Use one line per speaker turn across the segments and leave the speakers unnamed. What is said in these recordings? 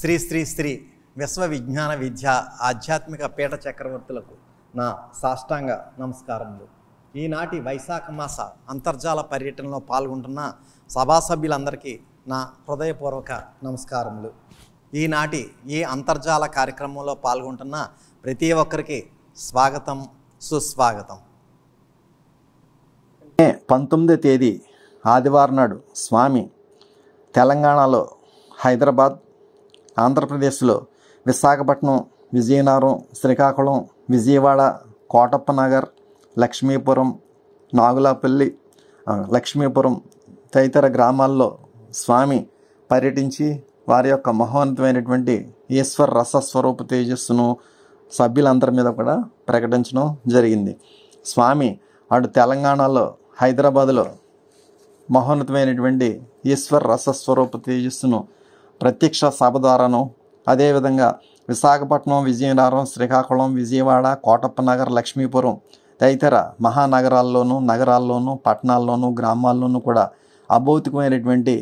శ్రీ శ్రీ శ్రీ విశ్వ విజ్ఞాన విద్య ఆధ్యాత్మిక పీఠ చక్రవర్తులకు నా సాష్టాంగ నమస్కారములు. ఈనాటి వైశాఖ మాస అంతర్జాల పర్యటనలో పాల్గొంటున్న సభాసభ్యులందరికీ నా హృదయపూర్వక నమస్కారములు. ఈనాటి ఈ అంతర్జాల కార్యక్రమంలో పాల్గొంటున్న ప్రతి ఒక్కరికి స్వాగతం, సుస్వాగతం.
19వ తేదీ ఆదివారం నాడు స్వామి తెలంగాణలో హైదరాబాద్, ఆంధ్రప్రదేశ్లో విశాఖపట్నం, విజయనగరం, శ్రీకాకుళం, విజయవాడ, కోటప్ప నగర్, లక్ష్మీపురం, నాగులాపల్లి, లక్ష్మీపురం తదితర గ్రామాల్లో స్వామి పర్యటించి వారి యొక్క మహోన్నతమైనటువంటి ఈశ్వర రసస్వరూప తేజస్సును సభ్యులందరి మీద కూడా ప్రకటించడం జరిగింది. స్వామి అటు తెలంగాణలో హైదరాబాదులో మహోన్నతమైనటువంటి ఈశ్వర రసస్వరూప తేజస్సును ప్రత్యక్ష సభ ద్వారాను, అదేవిధంగా విశాఖపట్నం, విజయనగరం, శ్రీకాకుళం, విజయవాడ, కోటప్ప నగర్, లక్ష్మీపురం తదితర మహానగరాల్లోనూ, నగరాల్లోనూ, పట్టణాల్లోనూ, గ్రామాల్లోనూ కూడా అభౌతికమైనటువంటి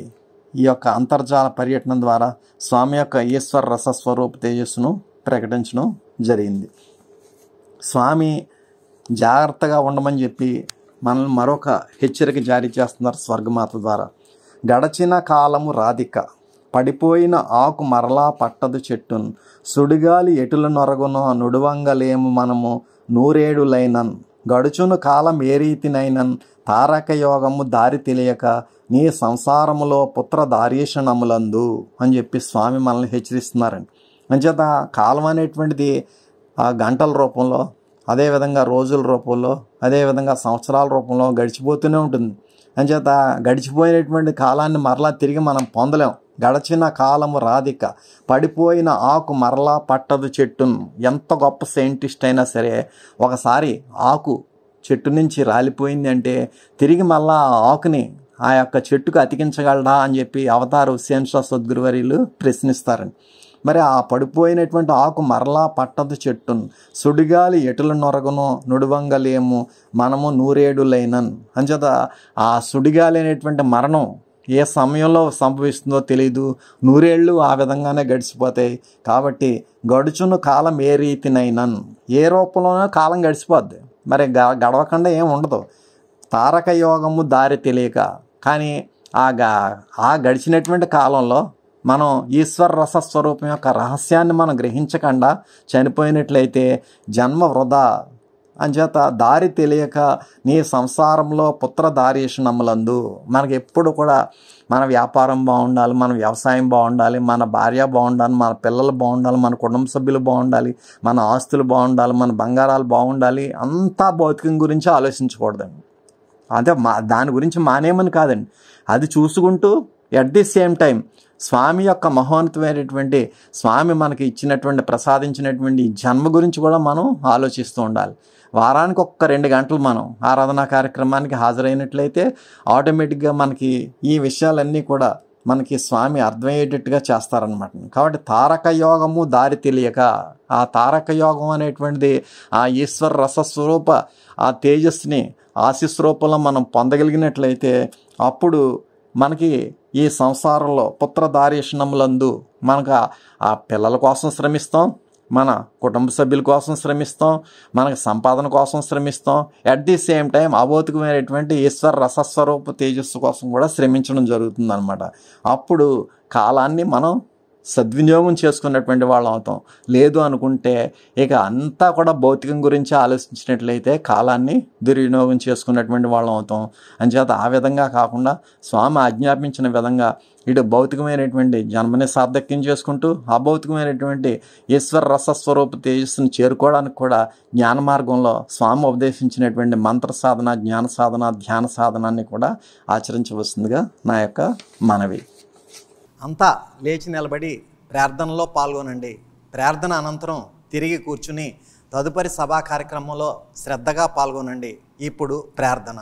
ఈ యొక్క అంతర్జాల పర్యటన ద్వారా స్వామి యొక్క ఈశ్వర రసస్వరూప తేజస్సును ప్రకటించడం జరిగింది. స్వామి జాగ్రత్తగా ఉండమని చెప్పి మనల్ని మరొక హెచ్చరిక జారీ చేస్తున్నారు స్వర్గమాత ద్వారా. గడచిన కాలము రాధిక, పడిపోయిన ఆకు మరలా పట్టదు చెట్టున్, సుడిగాలి ఎటుల నొరగునో నుడువంగలేము మనము నూరేడులైనన్, గడుచును కాలం ఏ రీతినైనన్, తారక యోగము దారి తెలియక నీ సంసారములో పుత్ర దారీషణములందు అని చెప్పి స్వామి మనల్ని హెచ్చరిస్తున్నారండి. అంచేత కాలం అనేటువంటిది ఆ గంటల రూపంలో, అదేవిధంగా రోజుల రూపంలో, అదేవిధంగా సంవత్సరాల రూపంలో గడిచిపోతూనే ఉంటుంది. అంచేత గడిచిపోయినటువంటి కాలాన్ని మరలా తిరిగి మనం పొందలేం. గడచిన కాలము రాధిక, పడిపోయిన ఆకు మరలా పట్టదు చెట్టును. ఎంత గొప్ప సైంటిస్ట్ అయినా సరే ఒకసారి ఆకు చెట్టు నుంచి రాలిపోయింది అంటే తిరిగి మళ్ళా ఆ ఆకుని ఆ యొక్క చెట్టుకు అతికించగలడా అని చెప్పి అవతారు సేన్షా సద్గురువర్యులు ప్రశ్నిస్తారండి. మరి ఆ పడిపోయినటువంటి ఆకు మరలా పట్టదు చెట్టును, సుడిగాలి ఎటుల నొరగునో నుడువంగలేము మనము నూరేడులైనన్. అంచేత ఆ సుడిగాలి అనేటువంటి మరణం ఏ సమయంలో సంభవిస్తుందో తెలియదు. నూరేళ్ళు ఆ విధంగానే గడిచిపోతాయి. కాబట్టి గడుచును కాలం ఏ రీతినైనన్, ఏ రూపంలోనో కాలం గడిచిపోద్ది. మరి గడవకుండా ఏం ఉండదు. తారక యోగము దారి తెలియక, కానీ ఆ గడిచినటువంటి కాలంలో మనం ఈశ్వర రసస్వరూపం యొక్క రహస్యాన్ని మనం గ్రహించకుండా చనిపోయినట్లయితే జన్మ వృధా. అంచేత దారి తెలియక నీ సంసారంలో పుత్ర దారీషణములందు, మనకి ఎప్పుడు కూడా మన వ్యాపారం బాగుండాలి, మన వ్యవసాయం బాగుండాలి, మన భార్య బాగుండాలి, మన పిల్లలు బాగుండాలి, మన కుటుంబ సభ్యులు బాగుండాలి, మన ఆస్తులు బాగుండాలి, మన బంగారాలు బాగుండాలి. అంతా భౌతికం గురించి ఆలోచించకూడదండి. అంటే దాని గురించి మానేమని కాదండి, అది చూసుకుంటూ ఎట్ ది సేమ్ టైం స్వామి యొక్క మహోన్నతమైనటువంటి స్వామి మనకి ఇచ్చినటువంటి ప్రసాదించినటువంటి జన్మ గురించి కూడా మనం ఆలోచిస్తూ ఉండాలి. వారానికి 1-2 గంటలు మనం ఆరాధనా కార్యక్రమానికి హాజరైనట్లయితే ఆటోమేటిక్గా మనకి ఈ విషయాలన్నీ కూడా మనకి స్వామి అర్థమయ్యేటట్టుగా చేస్తారనమాట. కాబట్టి తారక యోగము దారి తెలియక, ఆ తారక యోగం అనేటువంటిది ఆ ఈశ్వర రసస్వరూప ఆ తేజస్సుని ఆశీస్ రూపంలో మనం పొందగలిగినట్లయితే అప్పుడు మనకి ఈ సంసారంలో పుత్ర దారీషణములందు మనకు ఆ పిల్లల కోసం శ్రమిస్తాం, మన కుటుంబ సభ్యుల కోసం శ్రమిస్తాం, మనకు సంపాదన కోసం శ్రమిస్తాం. అట్ ది సేమ్ టైం అభౌతికమైనటువంటి ఈశ్వర రసస్వరూప తేజస్సు కోసం కూడా శ్రమించడం జరుగుతుంది అనమాట. అప్పుడు కాలాన్ని మనం సద్వినియోగం చేసుకున్నటువంటి వాళ్ళం అవుతాం. లేదు అనుకుంటే ఇక అంతా కూడా భౌతికం గురించి ఆలోచించినట్లయితే కాలాన్ని దుర్వినియోగం చేసుకున్నటువంటి వాళ్ళం అవుతాం. అంచేత ఆ విధంగా కాకుండా స్వామి ఆజ్ఞాపించిన విధంగా ఇటు భౌతికమైనటువంటి జన్మని సార్థక్యం చేసుకుంటూ అభౌతికమైనటువంటి ఈశ్వర రసస్వరూప తేజస్సును చేరుకోవడానికి కూడా జ్ఞాన మార్గంలో స్వామి ఉపదేశించినటువంటి మంత్ర సాధన, జ్ఞాన సాధన, ధ్యాన సాధనాన్ని కూడా ఆచరించవలసిందిగా నా యొక్క మనవి.
అంతా లేచి నిలబడి ప్రార్థనలో పాల్గొనండి. ప్రార్థన అనంతరం తిరిగి కూర్చుని తదుపరి సభా కార్యక్రమంలో శ్రద్ధగా పాల్గొనండి. ఇప్పుడు ప్రార్థన.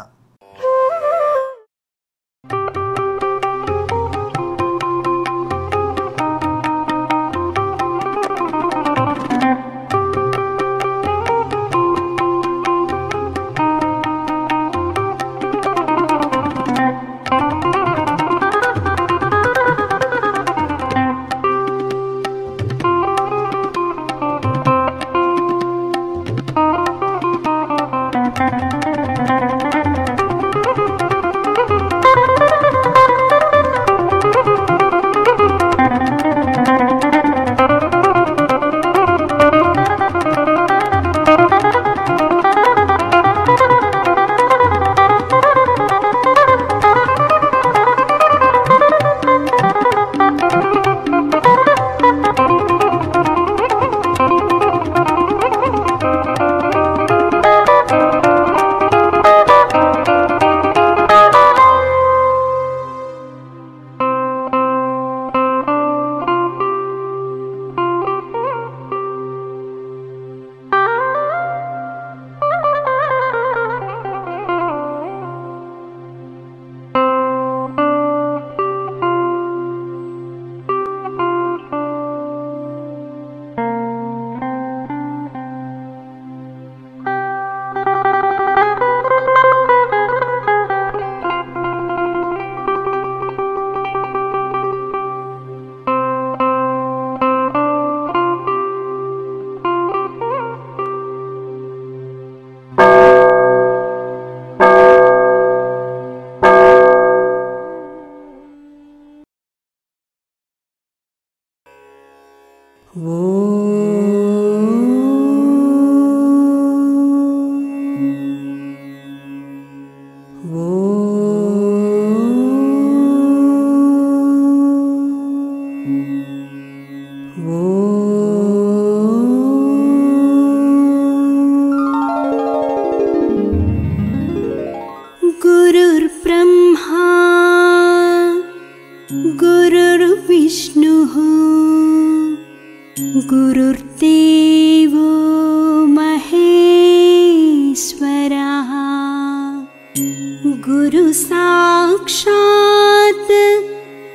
साक्षात्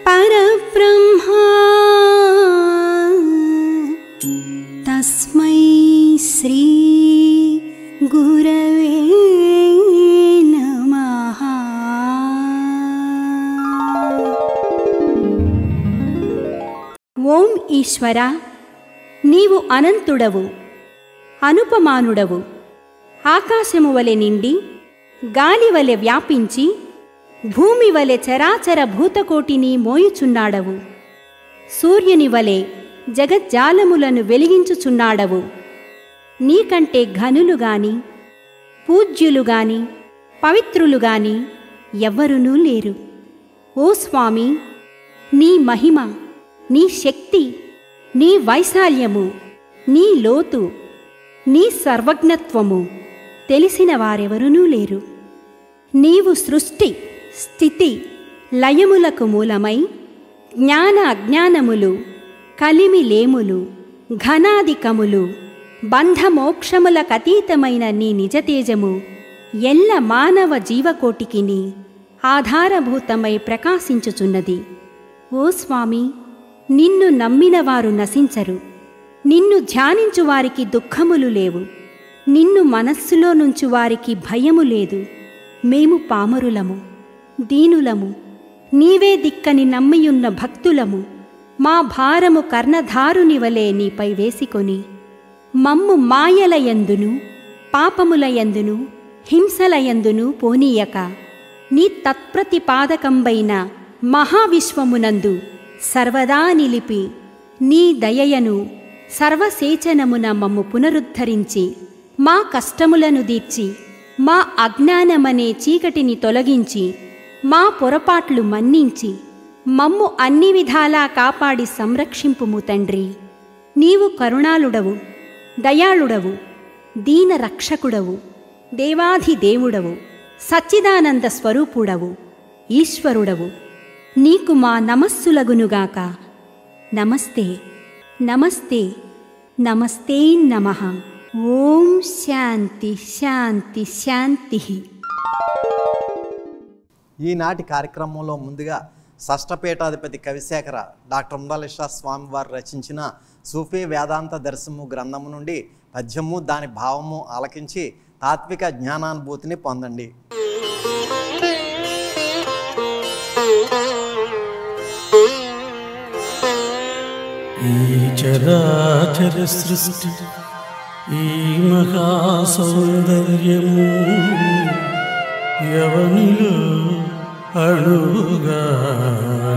परब्रह्मा तस्मै श्री गुरवे नमः। ఓం ఈశ్వర, నీవు అనంతుడవు, అనుపమానుడవు. ఆకాశము వలె నిండి, గాలి వలె వ్యాపించి, భూమి వలె చరాచర భూతకోటిని మోయుచున్నాడవు. సూర్యుని వలె జగజ్జాలములను వెలిగించుచున్నాడవు. నీకంటే ఘనులుగాని, పూజ్యులుగాని, పవిత్రులుగాని ఎవ్వరునూ లేరు. ఓ స్వామి, నీ మహిమ, నీ శక్తి, నీ వైశాల్యము, నీ లోతు, నీ సర్వజ్ఞత్వము తెలిసిన వారెవరునూ లేరు. నీవు సృష్టి, స్థితి, లయములకు మూలమై జ్ఞాన అజ్ఞానములు, కలిమిలేములు, ఘనాధికములు, బంధమోక్షములకతీతమైన నీ నిజతేజము ఎల్ల మానవ జీవకోటికిని ఆధారభూతమై ప్రకాశించుచున్నది. ఓ స్వామి, నిన్ను నమ్మినవారు నశించరు. నిన్ను ధ్యానించువారికి దుఃఖములు లేవు. నిన్ను మనస్సులో నుంచి వారికి భయము లేదు. మేము పామరులము, దీనులము, నీవే దిక్కని నమ్మియున్న భక్తులము. మా భారము కర్ణధారుని వలె నీపై వేసికొని, మమ్ము మాయలయందును, పాపములయందును, హింసలయందును పోనీయక, నీ తత్ప్రతిపాదకంబైన మహావిశ్వమునందు సర్వదా నిలిపి, నీ దయయను సర్వసేచనమున మమ్ము పునరుద్ధరించి, మా కష్టములను దీర్చి, మా అజ్ఞానమనే చీకటిని తొలగించి, మా పొరపాట్లు మన్నించి, మమ్ము అన్ని విధాలా కాపాడి సంరక్షింపుము తండ్రి. నీవు కరుణాళుడవు, దయాళుడవు, దీన రక్షకుడవు, దేవాధిదేవుడవు, సచ్చిదానంద స్వరూపుడవు, ఈశ్వరుడవు. నీకు మా నమస్సులగునుగాక. నమస్తే, నమస్తే, నమస్తే నమః. ఓం శాంతి శాంతి శాంతి.
ఈనాటి కార్యక్రమంలో ముందుగా షష్ఠపీఠాధిపతి కవిశేఖర డాక్టర్ ఉండాలిషా స్వామివారు రచించిన సూఫీ వేదాంత దర్శనము గ్రంథము నుండి పద్యము, దాని భావము ఆలకించి తాత్విక జ్ఞానానుభూతిని పొందండి.
ఈ చరాచర సృష్టి, ఈ మహాసౌందర్యము ఎవనిలో అణువుగా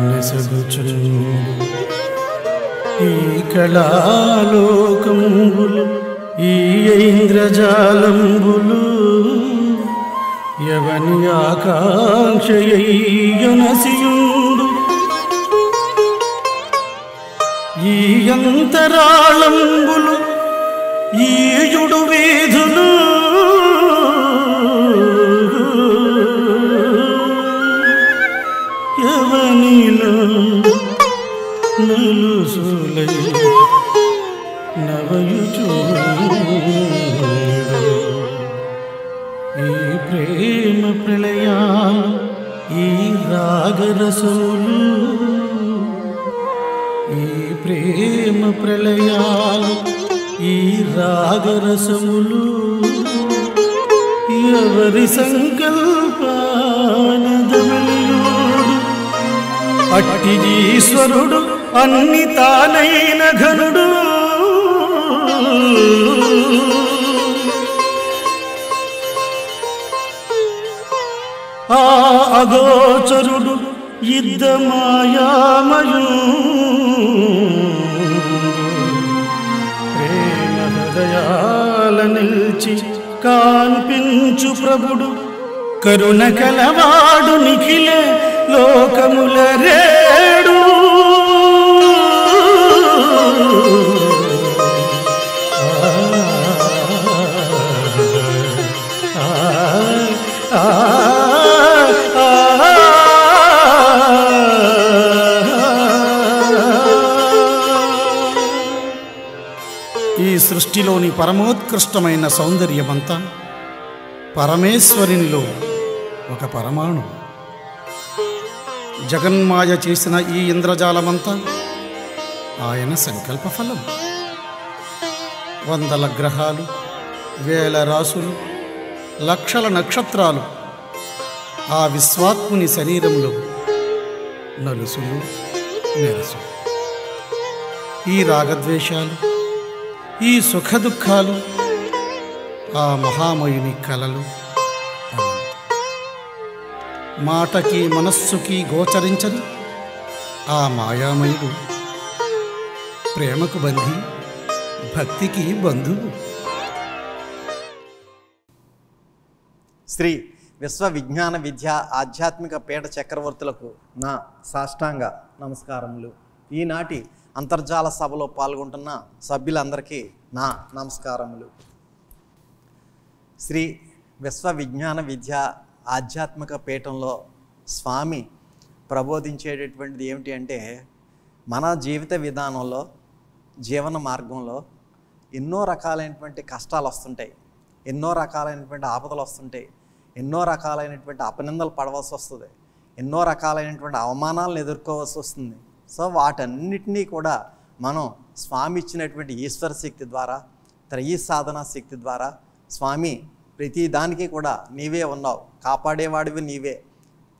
నెసగుచుండు. ఈ కళాలోకంబులు, ఈ ఐంద్రజాలంబులు ఎవని ఆకాంక్షయనసియుండు. ఈ అంతరాళంబులు, ఈ యుడు వీధులు ఎవనిలో నలుసులై నవయుచుండు. ఈ ప్రేమ ప్రళయా, ఈ రాగరసములు, ఈ ప్రేమ ప్రళయాలు, ఈ రాగరసములు ఎవరి సంకల్పానదమలియుడు. అట్టిదీశ్వరుడు అన్ని తానైన ఘనుడు. ఆ అగోచరుడు యుద్ధ మాయామయుడు. ప్రేమ హృదయాల నిల్చి కాన్పించు ప్రభుడు. కరుణ కలవాడు నిఖిల లోకముల రేడు. ఈ సృష్టిలోని పరమోత్కృష్టమైన సౌందర్యమంతా పరమేశ్వరునిలో ఒక పరమాణు. జగన్మాయ చేసిన ఈ ఇంద్రజాలమంతా ఆయన సంకల్ప ఫలం. వందల గ్రహాలు, వేల రాసులు, లక్షల నక్షత్రాలు ఆ విశ్వాత్ముని శరీరంలో నలుసులు నెరసులు. ఈ రాగద్వేషాలు, ఈ సుఖదుఖాలు ఆ మహామయుని కలలు. మాటకి మనస్సుకి గోచరించని ఆ మాయామయుడు ప్రేమకు బంధి, భక్తికి బంధువు.
శ్రీ విశ్వ విజ్ఞాన విద్య ఆధ్యాత్మిక పీఠ చక్రవర్తులకు నా సాష్టాంగ నమస్కారములు. ఈనాటి అంతర్జాల సభలో పాల్గొంటున్న సభ్యులందరికీ నా నమస్కారములు. శ్రీ విశ్వ విజ్ఞాన విద్య ఆధ్యాత్మిక పీఠంలో స్వామి ప్రబోధించేటటువంటిది ఏమిటి అంటే, మన జీవిత విధానంలో, జీవన మార్గంలో ఎన్నో రకాలైనటువంటి కష్టాలు వస్తుంటాయి, ఎన్నో రకాలైనటువంటి ఆపదలు వస్తుంటాయి, ఎన్నో రకాలైనటువంటి అపనిందలు పడవలసి వస్తుంది, ఎన్నో రకాలైనటువంటి అవమానాలను ఎదుర్కోవాల్సి వస్తుంది. సో వాటన్నిటినీ కూడా మనం స్వామి ఇచ్చినటువంటి ఈశ్వర శక్తి ద్వారా, త్రయీ సాధనా శక్తి ద్వారా, స్వామి ప్రతి దానికి కూడా నీవే ఉన్నావు, కాపాడేవాడివి నీవే,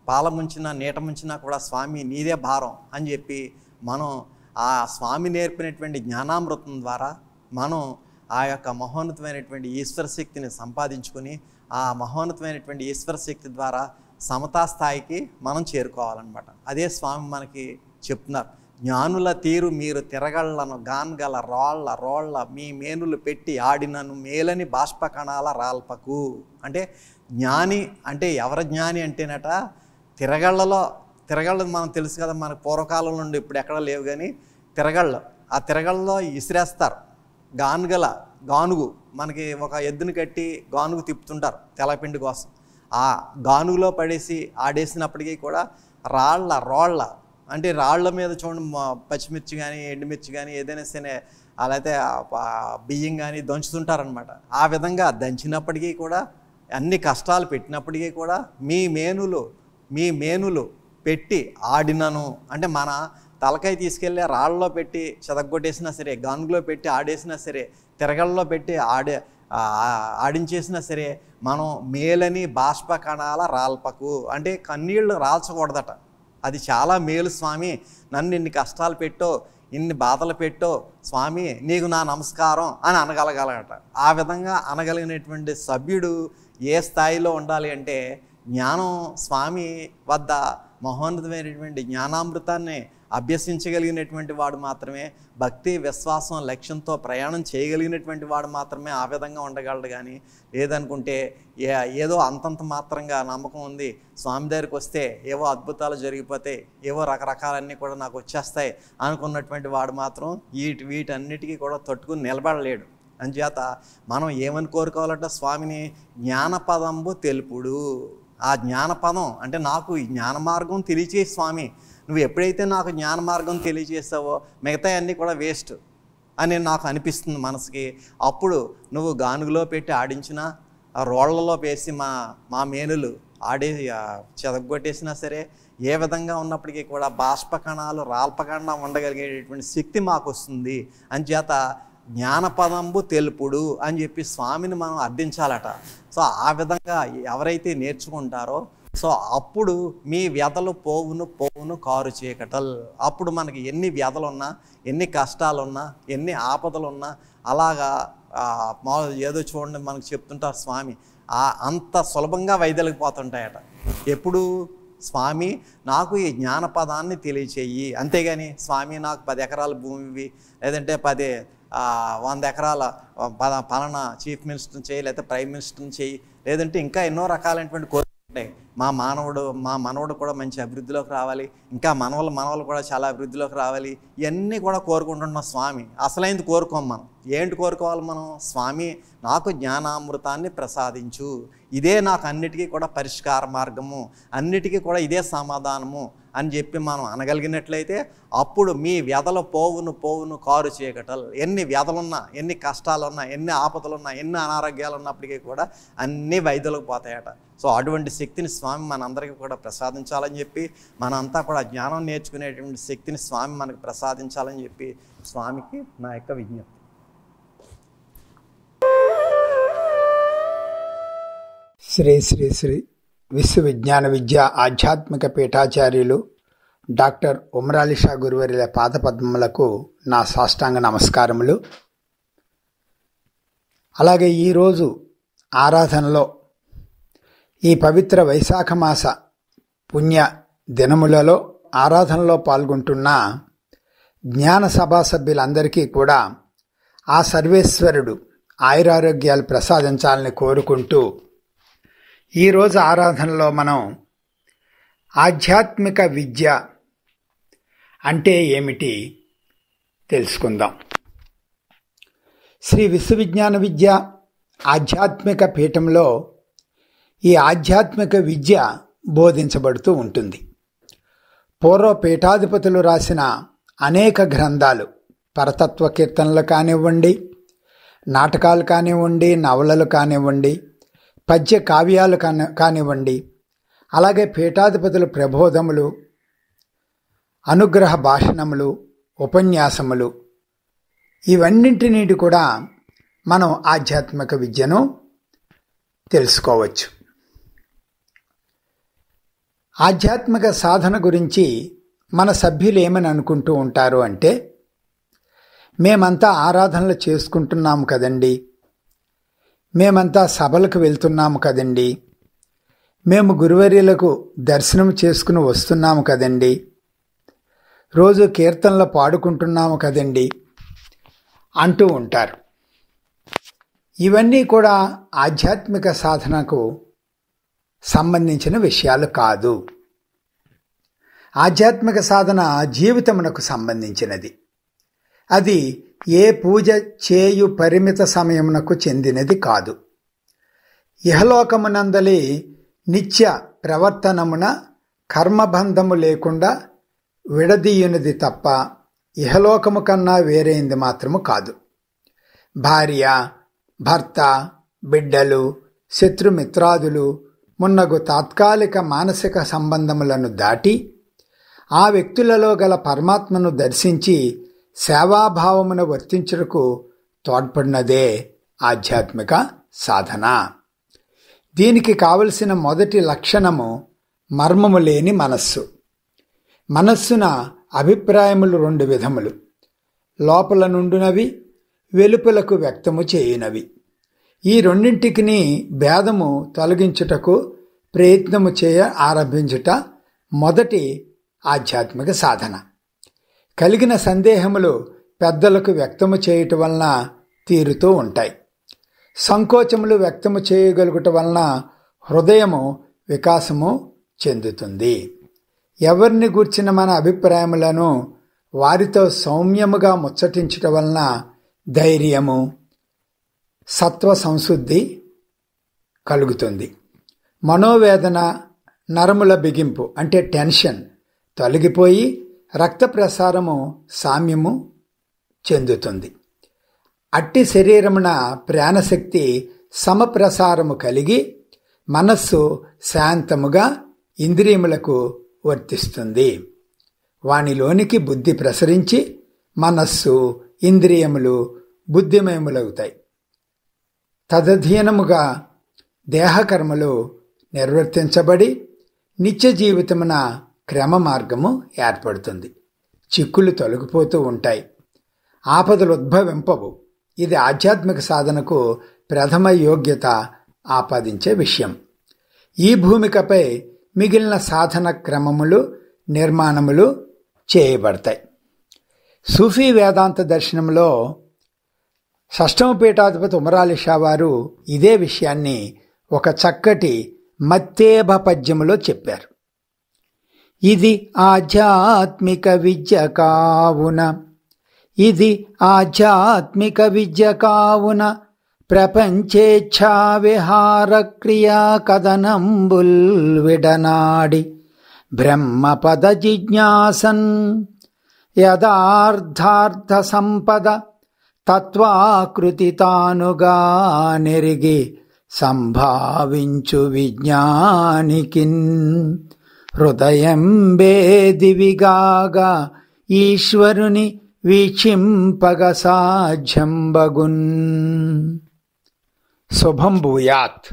పాల ముంచినా నీట ముంచినా కూడా స్వామి నీదే భారం అని చెప్పి మనం ఆ స్వామి నేర్పినటువంటి జ్ఞానామృతం ద్వారా మనం ఆ యొక్క మహోన్నతమైనటువంటి ఈశ్వర శక్తిని సంపాదించుకొని ఆ మహోన్నతమైనటువంటి ఈశ్వర శక్తి ద్వారా సమతా స్థాయికి మనం చేరుకోవాలన్నమాట. అదే స్వామి మనకి చెప్తున్నారు. జ్ఞానుల తీరు మీరు తిరగళ్లను గాన్గల రోళ్ళ మీ మేనులు పెట్టి ఆడినను మేలని బాష్పకణాల రాల్పకు. అంటే జ్ఞాని అంటే ఎవరి జ్ఞాని అంటేనట, తిరగళ్ళు మనం తెలుసు కదా, మనకు పూర్వకాలం నుండి ఇప్పుడు ఎక్కడ లేవు కానీ తిరగళ్ళు, ఆ తిరగళ్ళలో ఇసిరేస్తారు. గానుగు మనకి ఒక ఎద్దుని కట్టి గానుగు తిప్పుతుంటారు తెల్లపిండి కోసం. ఆ గానుగులో పడేసి ఆడేసినప్పటికీ కూడా రోళ్ళ అంటే రాళ్ల మీద చూడండి, పచ్చిమిర్చి కానీ ఎండుమిర్చి కానీ ఏదైనా సరే అలాగే బియ్యం కానీ దంచుతుంటారనమాట. ఆ విధంగా దంచినప్పటికీ కూడా, అన్ని కష్టాలు పెట్టినప్పటికీ కూడా మీ మేనులు పెట్టి ఆడినను అంటే మన తలకాయ తీసుకెళ్ళి రాళ్ళలో పెట్టి చెదగొట్టేసినా సరే, గానుగులో పెట్టి ఆడేసినా సరే, తిరగళ్ళలో పెట్టి ఆడించేసినా సరే మనం మేలని బాష్పకణాల రాల్పకు అంటే కన్నీళ్ళు రాల్చకూడదట. అది చాలా మేలు స్వామి, నన్ను ఇన్ని కష్టాలు పెట్టో, ఇన్ని బాధలు పెట్టో స్వామి నీకు నా నమస్కారం అని అనగలగలగట. ఆ విధంగా అనగలిగినటువంటి సభ్యుడు ఏ స్థాయిలో ఉండాలి అంటే, జ్ఞానం స్వామి వద్ద మహోన్నతమైనటువంటి జ్ఞానామృతాన్ని అభ్యసించగలిగినటువంటి వాడు మాత్రమే, భక్తి విశ్వాసం లక్ష్యంతో ప్రయాణం చేయగలిగినటువంటి వాడు మాత్రమే ఆ విధంగా ఉండగలడు. కానీ లేదనుకుంటే ఏదో అంతంత మాత్రంగా నమ్మకం ఉంది, స్వామి దగ్గరికి వస్తే ఏవో అద్భుతాలు జరిగిపోతాయి, ఏవో రకరకాలన్నీ కూడా నాకు వచ్చేస్తాయి అనుకున్నటువంటి వాడు మాత్రం వీటన్నిటికీ కూడా తట్టుకుని నిలబడలేడు. అంచేత మనం ఏమని కోరుకోవాలంటే, స్వామిని జ్ఞానపదంబు తెలుపుడు. ఆ జ్ఞానపదం అంటే నాకు ఈ జ్ఞాన మార్గం తెలియచేసి స్వామి, నువ్వు ఎప్పుడైతే నాకు జ్ఞాన మార్గం తెలియజేస్తావో మిగతా అన్నీ కూడా వేస్ట్ అని నాకు అనిపిస్తుంది మనసుకి. అప్పుడు నువ్వు గానుగులో పెట్టి ఆడించినా, రోళ్లలో వేసి మా మేనులు చెదగొట్టేసినా సరే, ఏ విధంగా ఉన్నప్పటికీ కూడా బాష్పకణాలు రాల్పకుండా ఉండగలిగేటటువంటి శక్తి మాకు వస్తుంది. అంచేత జ్ఞానపదంబు తెలుపుడు అని చెప్పి స్వామిని మనం అర్థించాలట. సో ఆ విధంగా ఎవరైతే నేర్చుకుంటారో సో అప్పుడు మీ వ్యధలు పోవును కారు చీకటల్. అప్పుడు మనకి ఎన్ని వ్యధలున్నా, ఎన్ని కష్టాలున్నా, ఎన్ని ఆపదలున్నా అలాగా ఏదో చూడండి మనకు చెప్తుంటారు స్వామి, అంత సులభంగా వైదొలిగిపోతుంటాయట. ఎప్పుడు స్వామి నాకు ఈ జ్ఞానపదాన్ని తెలియచేయి, అంతేగాని స్వామి నాకు 10 ఎకరాల భూమి లేదంటే 100 ఎకరాల పలానా చీఫ్ మినిస్టర్ని చేయి, లేకపోతే ప్రైమ్ మినిస్టర్ని చేయి, లేదంటే ఇంకా ఎన్నో రకాలైనటువంటి కోరికలు ఉంటాయి. మా మనవడు కూడా మంచి అభివృద్ధిలోకి రావాలి, ఇంకా మనవలు కూడా చాలా అభివృద్ధిలోకి రావాలి, ఇవన్నీ కూడా కోరుకుంటున్నాం స్వామి. అసలైంది కోరుకోం మనం. ఏంటి కోరుకోవాలి మనం? స్వామి నాకు జ్ఞానామృతాన్ని ప్రసాదించు, ఇదే నాకు అన్నిటికీ కూడా పరిష్కార మార్గము, అన్నిటికీ కూడా ఇదే సమాధానము అని చెప్పి మనం అనగలిగినట్లయితే అప్పుడు మీ వ్యధలు పోవును పోవును కారు చీకటలు. ఎన్ని వ్యధలున్నా, ఎన్ని కష్టాలున్నా, ఎన్ని ఆపదలున్నా, ఎన్ని అనారోగ్యాలు ఉన్నప్పటికీ కూడా అన్నీ వైద్యులకు పోతాయట. సో అటువంటి శక్తిని స్వామి మనందరికీ కూడా ప్రసాదించాలని చెప్పి, మనంతా కూడా జ్ఞానం నేర్చుకునేటువంటి శక్తిని స్వామి మనకు ప్రసాదించాలని చెప్పి స్వామికి నా యొక్క విజ్ఞప్తి.
శ్రీ శ్రీ శ్రీ విశ్వవిజ్ఞాన విద్య ఆధ్యాత్మిక పీఠాచార్యులు డాక్టర్ ఉమరాలి షా గురువర్యుల పాదపద్మములకు నా సాష్టాంగ నమస్కారములు. అలాగే ఈరోజు ఆరాధనలో ఈ పవిత్ర వైశాఖ మాస పుణ్య దినములలో ఆరాధనలో పాల్గొంటున్న జ్ఞాన సభా సభ్యులందరికీ కూడా ఆ సర్వేశ్వరుడు ఆయురారోగ్యాలు ప్రసాదించాలని కోరుకుంటూ ఈరోజు ఆరాధనలో మనం ఆధ్యాత్మిక విద్య అంటే ఏమిటి తెలుసుకుందాం. శ్రీ విశ్వవిజ్ఞాన విద్య ఆధ్యాత్మిక పీఠంలో ఈ ఆధ్యాత్మిక విద్య బోధించబడుతూ ఉంటుంది. పూర్వ పీఠాధిపతులు రాసిన అనేక గ్రంథాలు, పరతత్వ కీర్తనలు కానివ్వండి, నాటకాలు కానివ్వండి, నవలలు కానివ్వండి, పద్య కావ్యాలు కానివ్వండి, అలాగే పీఠాధిపతుల ప్రబోధములు, అనుగ్రహ భాషణములు, ఉపన్యాసములు, ఇవన్నింటినీ కూడా మనం ఆధ్యాత్మిక విద్యను తెలుసుకోవచ్చు. ఆధ్యాత్మిక సాధన గురించి మన సభ్యులు ఏమని అనుకుంటూ ఉంటారు అంటే, మేమంతా ఆరాధనలు చేసుకుంటున్నాము కదండి, మేమంతా సభలకు వెళ్తున్నాము కదండి, మేము గురువర్యులకు దర్శనం చేసుకుని వస్తున్నాము కదండి, రోజు కీర్తనలు పాడుకుంటున్నాము కదండి అంటూ ఉంటారు. ఇవన్నీ కూడా ఆధ్యాత్మిక సాధనకు సంబంధించిన విషయాలు కాదు. ఆధ్యాత్మిక సాధన జీవితమునకు సంబంధించినది. అది ఏ పూజ చేయు పరిమిత సమయమునకు చెందినది కాదు. ఇహలోకమునందలి నిత్య ప్రవర్తనమున కర్మబంధము లేకుండా విడదీయునిది తప్ప ఇహలోకము కన్నా వేరైంది మాత్రము కాదు. భార్య, భర్త, బిడ్డలు, శత్రుమిత్రాదులు మున్నగు తాత్కాలిక మానసిక సంబంధములను దాటి ఆ వ్యక్తులలో గల పరమాత్మను దర్శించి సేవాభావమును వర్తించుటకు తోడ్పడినదే ఆధ్యాత్మిక సాధన. దీనికి కావలసిన మొదటి లక్షణము మర్మము లేని మనస్సు. మనస్సున అభిప్రాయములు రెండు విధములు, లోపల నుండునవి, వెలుపలకు వ్యక్తము చేయునవి. ఈ రెండింటికి భేదము తొలగించుటకు ప్రయత్నము చేయ ఆరంభించుట మొదటి ఆధ్యాత్మిక సాధన. కలిగిన సందేహములు పెద్దలకు వ్యక్తము చేయుట వలన తీరుతూ ఉంటాయి. సంకోచములు వ్యక్తము చేయగలుగుట వలన హృదయము వికాసము చెందుతుంది. ఎవరిని గూర్చిన మన అభిప్రాయములను వారితో సౌమ్యముగా ముచ్చటించుట వలన ధైర్యము, సత్వ సంశుద్ధి కలుగుతుంది. మనోవేదన, నరముల బిగింపు అంటే టెన్షన్ తొలగిపోయి రక్త ప్రసారము సామ్యము చెందుతుంది. అట్టి శరీరమున ప్రాణశక్తి సమప్రసారము కలిగి మనస్సు శాంతముగా ఇంద్రియములకు వర్తిస్తుంది. వానిలోనికి బుద్ధి ప్రసరించి మనస్సు, ఇంద్రియములు బుద్ధిమయములవుతాయి. తదధీనముగా దేహకర్మలు నిర్వర్తించబడి నిత్య జీవితమున క్రమ మార్గము ఏర్పడుతుంది. చిక్కులు తొలగిపోతూ ఉంటాయి, ఆపదలు ఉద్భవింపవు. ఇది ఆధ్యాత్మిక సాధనకు ప్రథమ యోగ్యత ఆపాదించే విషయం. ఈ భూమికపై మిగిలిన సాధన క్రమములు, నిర్మాణములు చేయబడతాయి. సూఫీ వేదాంత దర్శనంలో షష్టమ పీఠాధిపతి ఉమరాలి షా వారు ఇదే విషయాన్ని ఒక చక్కటి మత్తేభ పద్యములో చెప్పారు. ఇది ఆధ్యాత్మిక విద్య కావున, ఇది ఆధ్యాత్మిక విద్య కావున, ప్రపంచేచ్ఛా విహార క్రియా కథనంబుల్ విడనాడి బ్రహ్మపద జిజ్ఞాసన్ యదార్థార్థ సంపద తత్వాకృతి తానుగా నెరిగి సంభావించు విజ్ఞానికిన్ హృదయం బేదివిగాగా ఈశ్వరుని వీక్షింపగ సాధ్యంబగున్. శుభం భూయాత్.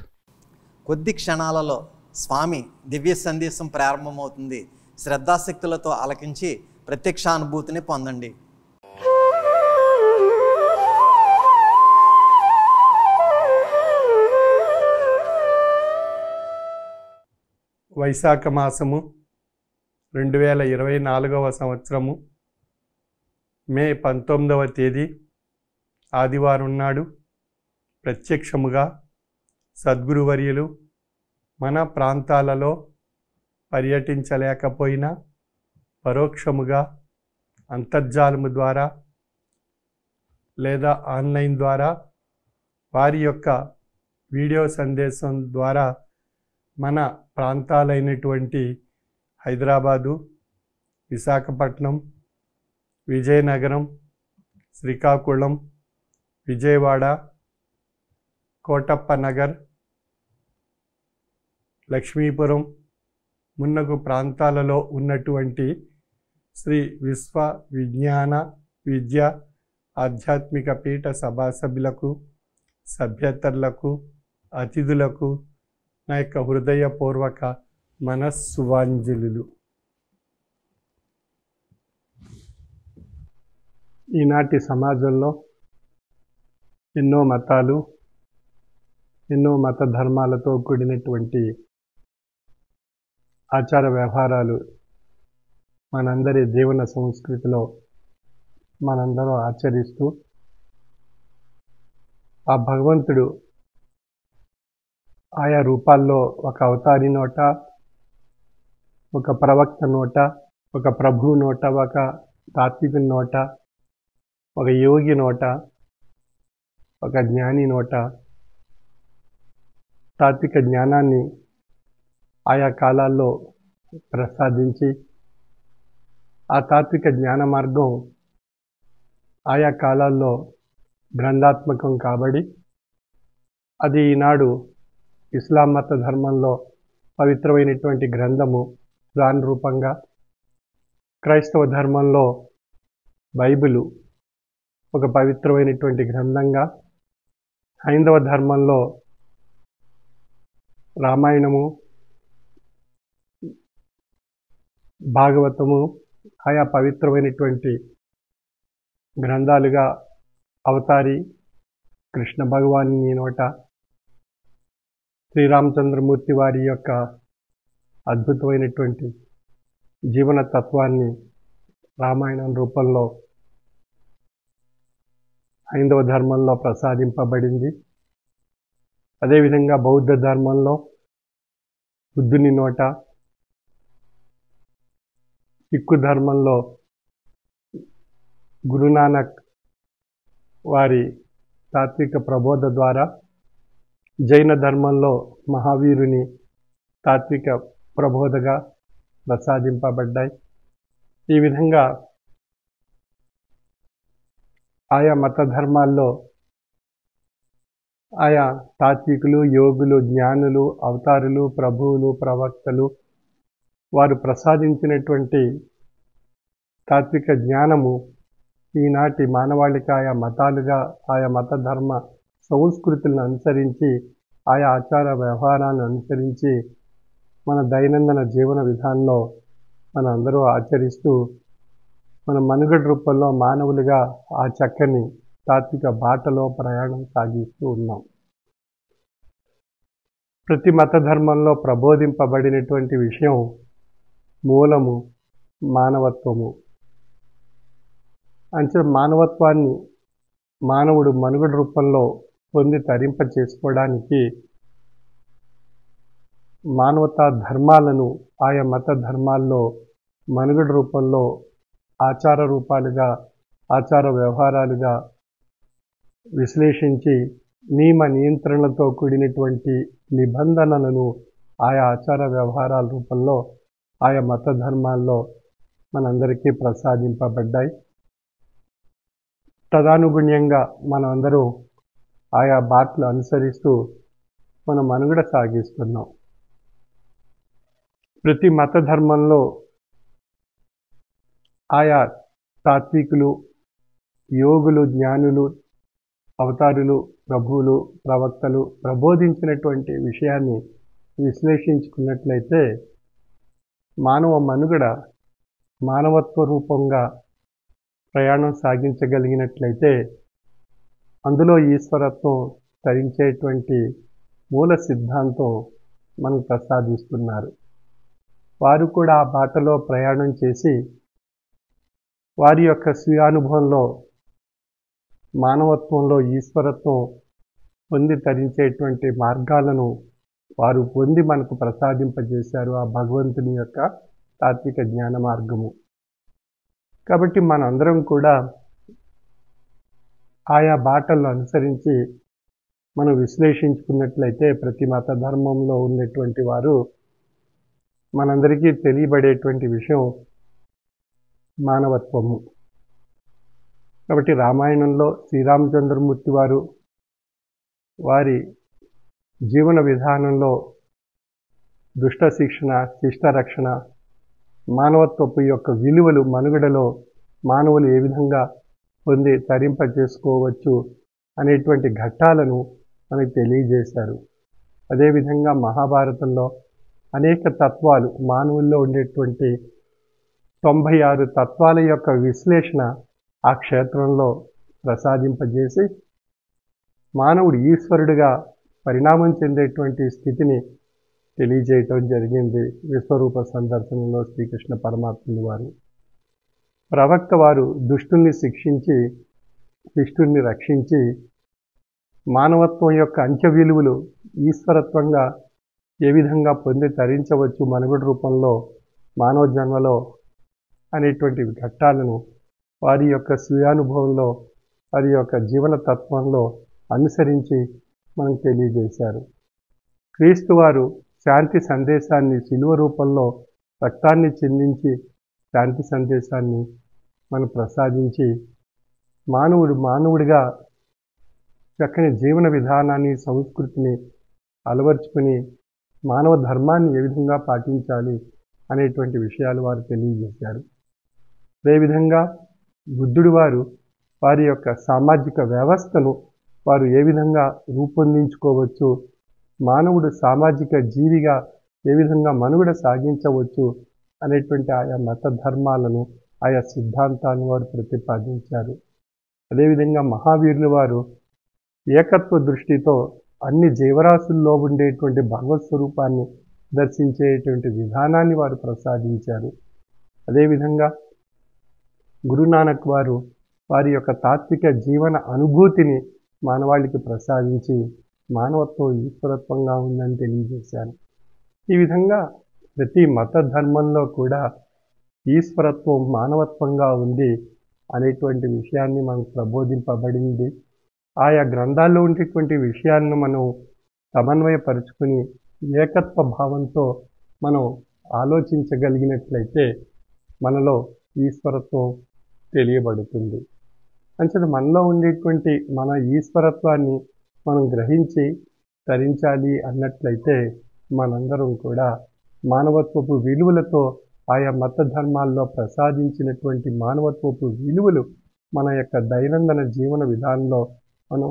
కొద్ది క్షణాలలో స్వామి దివ్య సందేశం ప్రారంభమవుతుంది. శ్రద్ధాశక్తులతో ఆలకించి ప్రత్యక్షానుభూతిని పొందండి.
వైశాఖ మాసము 2024 సంవత్సరము మే 19వ తేదీ ఆదివారం నాడు ప్రత్యక్షముగా సద్గురువర్యులు మన ప్రాంతాలలో పర్యటించలేకపోయినా పరోక్షముగా అంతర్జాలము ద్వారా లేదా ఆన్లైన్ ద్వారా వారి యొక్క వీడియో సందేశం ద్వారా మన ప్రాంతాలైనటువంటి హైదరాబాదు, విశాఖపట్నం, విజయనగరం, శ్రీకాకుళం, విజయవాడ, కోటప్ప నగర్, లక్ష్మీపురం మున్నగు ప్రాంతాలలో ఉన్నటువంటి శ్రీ విశ్వ విజ్ఞాన విద్య ఆధ్యాత్మిక పీఠ సభ్యులకు, సభ్యేతరులకు, అతిథులకు నా యొక్క హృదయపూర్వక మనస్సువాంజలులు. ఈనాటి సమాజంలో ఎన్నో మతాలు, ఎన్నో మత ధర్మాలతో కూడినటువంటి ఆచార వ్యవహారాలు మనందరి జీవన సంస్కృతిలో మనందరం ఆచరిస్తూ ఆ భగవంతుడు ఆయా రూపాల్లో ఒక అవతారి నోట, ఒక ప్రవక్త నోట, ఒక ప్రభువు నోట, ఒక తాత్వికుని నోట, ఒక యోగి నోట, ఒక జ్ఞాని నోట తాత్విక జ్ఞానాన్ని ఆయా కాలాల్లో ప్రసాదించి ఆ తాత్విక జ్ఞాన మార్గం ఆయా కాలాల్లో గ్రంథాత్మకం కాబడి అది ఈనాడు ఇస్లాం మత ధర్మంలో పవిత్రమైనటువంటి గ్రంథము ఖురాన్ రూపంగా, క్రైస్తవ ధర్మంలో బైబిలు ఒక పవిత్రమైనటువంటి గ్రంథంగా, హైందవ ధర్మంలో రామాయణము, భాగవతము ఆయా పవిత్రమైనటువంటి గ్రంథాలుగా అవతారి కృష్ణ భగవాని నోట, శ్రీరామచంద్రమూర్తి వారి యొక్క అద్భుతమైనటువంటి జీవన తత్వాన్ని రామాయణం రూపంలో హైందవ ధర్మంలో ప్రసాదింపబడింది. అదేవిధంగా బౌద్ధ ధర్మంలో బుద్ధుని నోట, సిక్కు ధర్మంలో గురునానక్ వారి తాత్విక ప్రబోధ ద్వారా, జైన ధర్మంలో మహావీరుని తాత్విక ప్రబోధగా ప్రసాదింపబడ్డాయి. ఈ విధంగా ఆయా మత ధర్మాల్లో ఆయా తాత్వికులు, యోగులు, జ్ఞానులు, అవతారులు, ప్రభువులు, ప్రవక్తలు వారు ప్రసాదించినటువంటి తాత్విక జ్ఞానము ఈనాటి మానవాళికి ఆయా మతాలుగా, ఆయా మత ధర్మ సంస్కృతులను అనుసరించి, ఆయా ఆచార వ్యవహారాలను అనుసరించి మన దైనందిన జీవన విధానంలో మన అందరూ ఆచరిస్తూ మన మనుగడ రూపంలో మానవులుగా ఆ చక్కని తాత్విక బాటలో ప్రయాణం సాగిస్తూ ఉన్నాం. ప్రతి మత ధర్మంలో ప్రబోధింపబడినటువంటి విషయం మూలము మానవత్వము. అంచే మానవత్వాన్ని మానవుడు మనుగడ రూపంలో పొంది తరింప చేసుకోవడానికి మానవతా ధర్మాలను ఆయా మత ధర్మాల్లో మనుగడ రూపంలో ఆచార రూపాలుగా, ఆచార వ్యవహారాలుగా విశ్లేషించి నియమ నియంత్రణలతో కూడినటువంటి నిబంధనలను ఆయా ఆచార వ్యవహారాల రూపంలో ఆయా మత ధర్మాల్లో మనందరికీ ప్రసాదింపబడ్డాయి. తదనుగుణ్యంగా మనం అందరూ ఆయా బాటలు అనుసరిస్తూ మన మనుగడ సాగిస్తున్నాం. ప్రతి మత ధర్మంలో ఆయా తాత్వికులు, యోగులు, జ్ఞానులు, అవతారులు, ప్రభువులు, ప్రవక్తలు ప్రబోధించినటువంటి విషయాన్ని విశ్లేషించుకున్నట్లయితే మానవ మనుగడ మానవత్వ రూపంగా ప్రయాణం సాగించగలిగినట్లయితే అందులో ఈశ్వరత్వం తరించేటువంటి మూల సిద్ధాంతం మనకు ప్రసాదిస్తున్నారు. వారు కూడా ఆ బాటలో ప్రయాణం చేసి వారి యొక్క స్వీయానుభవంలో మానవత్వంలో ఈశ్వరత్వం పొంది తరించేటువంటి మార్గాలను వారు పొంది మనకు ప్రసాదింపజేశారు. ఆ భగవంతుని యొక్క తాత్విక జ్ఞాన మార్గము. కాబట్టి మనందరం కూడా ఆయా బాటలను అనుసరించి మనం విశ్లేషించుకున్నట్లయితే ప్రతి మత ధర్మంలో ఉన్నటువంటి వారు మనందరికీ తెలియబడేటువంటి విషయం మానవత్వము. కాబట్టి రామాయణంలో శ్రీరామచంద్రమూర్తి వారు వారి జీవన విధానంలో దుష్ట శిక్షణ, శిష్ట రక్షణ, మానవత్వపు యొక్క విలువలు మనుగడలో మానవులు ఏ విధంగా పొంది తరింపజేసుకోవచ్చు అనేటువంటి ఘట్టాలను మనకు తెలియజేశారు. అదేవిధంగా మహాభారతంలో అనేక తత్వాలు మానవుల్లో ఉండేటువంటి 96 తత్వాల యొక్క విశ్లేషణ ఆ క్షేత్రంలో ప్రసాదింపజేసి మానవుడు ఈశ్వరుడిగా పరిణామం చెందేటువంటి స్థితిని తెలియజేయటం జరిగింది. విశ్వరూప సందర్శనంలో శ్రీకృష్ణ పరమాత్ముని వారు ప్రవక్త వారు దుష్టుల్ని శిక్షించి శిష్టుల్ని రక్షించి మానవత్వం యొక్క అంచె విలువలు ఈశ్వరత్వంగా ఏ విధంగా పొంది తరించవచ్చు మనుగడ రూపంలో మానవ జన్మలో అనేటువంటి ఘట్టాలను వారి యొక్క స్వీయానుభవంలో వారి యొక్క జీవన తత్వంలో అనుసరించి మనకు తెలియజేశారు. క్రీస్తు వారు శాంతి సందేశాన్ని శిలువ రూపంలో రక్తాన్ని చిందించి శాంతి సందేశాన్ని మనం ప్రసాదించి మానవుడిగా చక్కని జీవన విధానాన్ని, సంస్కృతిని అలవర్చుకుని మానవ ధర్మాన్ని ఏ విధంగా పాటించాలి అనేటువంటి విషయాలు వారు తెలియజేశారు. అదేవిధంగా బుద్ధుడు వారు వారి యొక్క సామాజిక వ్యవస్థను వారు ఏ విధంగా రూపొందించుకోవచ్చు, మానవుడు సామాజిక జీవిగా ఏ విధంగా మనుగడ సాగించవచ్చు అనేటువంటి ఆయా మత ధర్మాలను, ఆయా సిద్ధాంతాలను వారు ప్రతిపాదించారు. అదేవిధంగా మహావీరులు వారు ఏకత్వ దృష్టితో అన్ని జీవరాశుల్లో ఉండేటువంటి భగవత్ స్వరూపాన్ని దర్శించేటువంటి విధానాన్ని వారు ప్రసాదించారు. అదేవిధంగా గురునానక్ వారు వారి యొక్క తాత్విక జీవన అనుభూతిని మానవాళికి ప్రసాదించి మానవత్వం ఈశ్వరత్వంగా ఉందని తెలియజేశారు. ఈ విధంగా ప్రతి మత ధర్మంలో కూడా ఈశ్వరత్వం మానవత్వంగా ఉంది అనేటువంటి విషయాన్ని మనకు ప్రబోధింపబడింది. ఆయా గ్రంథాల్లో ఉండేటువంటి విషయాలను మనం సమన్వయపరుచుకుని ఏకత్వ భావంతో మనం ఆలోచించగలిగినట్లయితే మనలో ఈశ్వరత్వం తెలియబడుతుంది. అంచేత మనలో ఉండేటువంటి మన ఈశ్వరత్వాన్ని మనం గ్రహించి తరించాలి అన్నట్లయితే మనందరం కూడా మానవత్వపు విలువలతో ఆయా మత ధర్మాల్లో ప్రసాదించినటువంటి మానవత్వపు విలువలు మన యొక్క దైనందిన జీవన విధానంలో మనం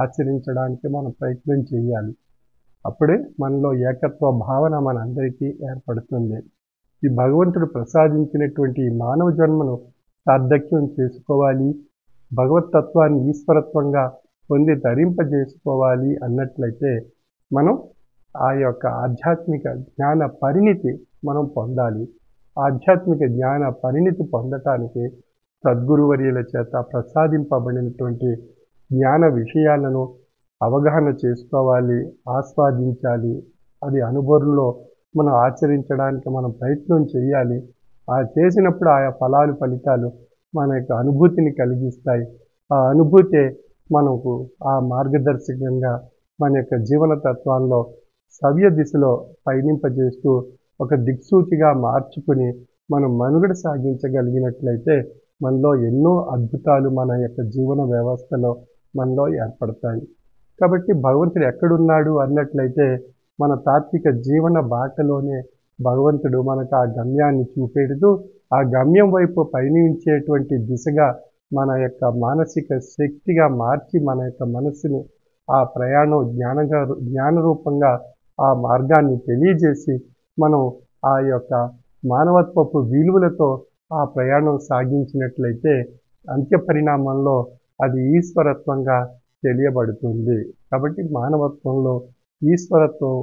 ఆచరించడానికి మనం ప్రయత్నం చేయాలి. అప్పుడే మనలో ఏకత్వ భావన మనందరికీ ఏర్పడుతుంది. ఈ భగవంతుడు ప్రసాదించినటువంటి మానవ జన్మను సార్థక్యం చేసుకోవాలి, భగవతత్వాన్ని ఈశ్వరత్వంగా పొంది తరింపజేసుకోవాలి అన్నట్లయితే మనం ఆ యొక్క ఆధ్యాత్మిక జ్ఞాన పరిణితి మనం పొందాలి. ఆధ్యాత్మిక జ్ఞాన పరిణితి పొందటానికి సద్గురువర్యుల చేత ప్రసాదింపబడినటువంటి జ్ఞాన విషయాలను అవగాహన చేసుకోవాలి, ఆస్వాదించాలి. అది అనుభవంలో మనం ఆచరించడానికి మనం ప్రయత్నం చేయాలి. ఆ చేసినప్పుడు ఆయా ఫలితాలు మన యొక్క అనుభూతిని కలిగిస్తాయి. ఆ అనుభూతే మనకు ఆ మార్గదర్శకంగా మన యొక్క జీవన తత్వాల్లో సవ్య దిశలో పయనింపజేస్తూ ఒక దిక్సూచిగా మార్చుకుని మనం మనుగడ సాగించగలిగినట్లయితే మనలో ఎన్నో అద్భుతాలు మన యొక్క జీవన వ్యవస్థలో మనలో ఏర్పడతాయి. కాబట్టి భగవంతుడు ఎక్కడున్నాడు అన్నట్లయితే మన తాత్విక జీవన బాటలోనే భగవంతుడు మనకు ఆ గమ్యాన్ని చూపెడుతూ ఆ గమ్యం వైపు పయనించేటువంటి దిశగా మన యొక్క మానసిక శక్తిగా మార్చి మన యొక్క మనస్సుని ఆ ప్రయాణం జ్ఞానరూపంగా ఆ మార్గాన్ని తెలియజేసి మనం ఆ యొక్క మానవత్వపు విలువలతో ఆ ప్రయాణం సాగించినట్లయితే అంత్య పరిణామంలో అది ఈశ్వరత్వంగా తెలియబడుతుంది. కాబట్టి మానవత్వంలో ఈశ్వరత్వం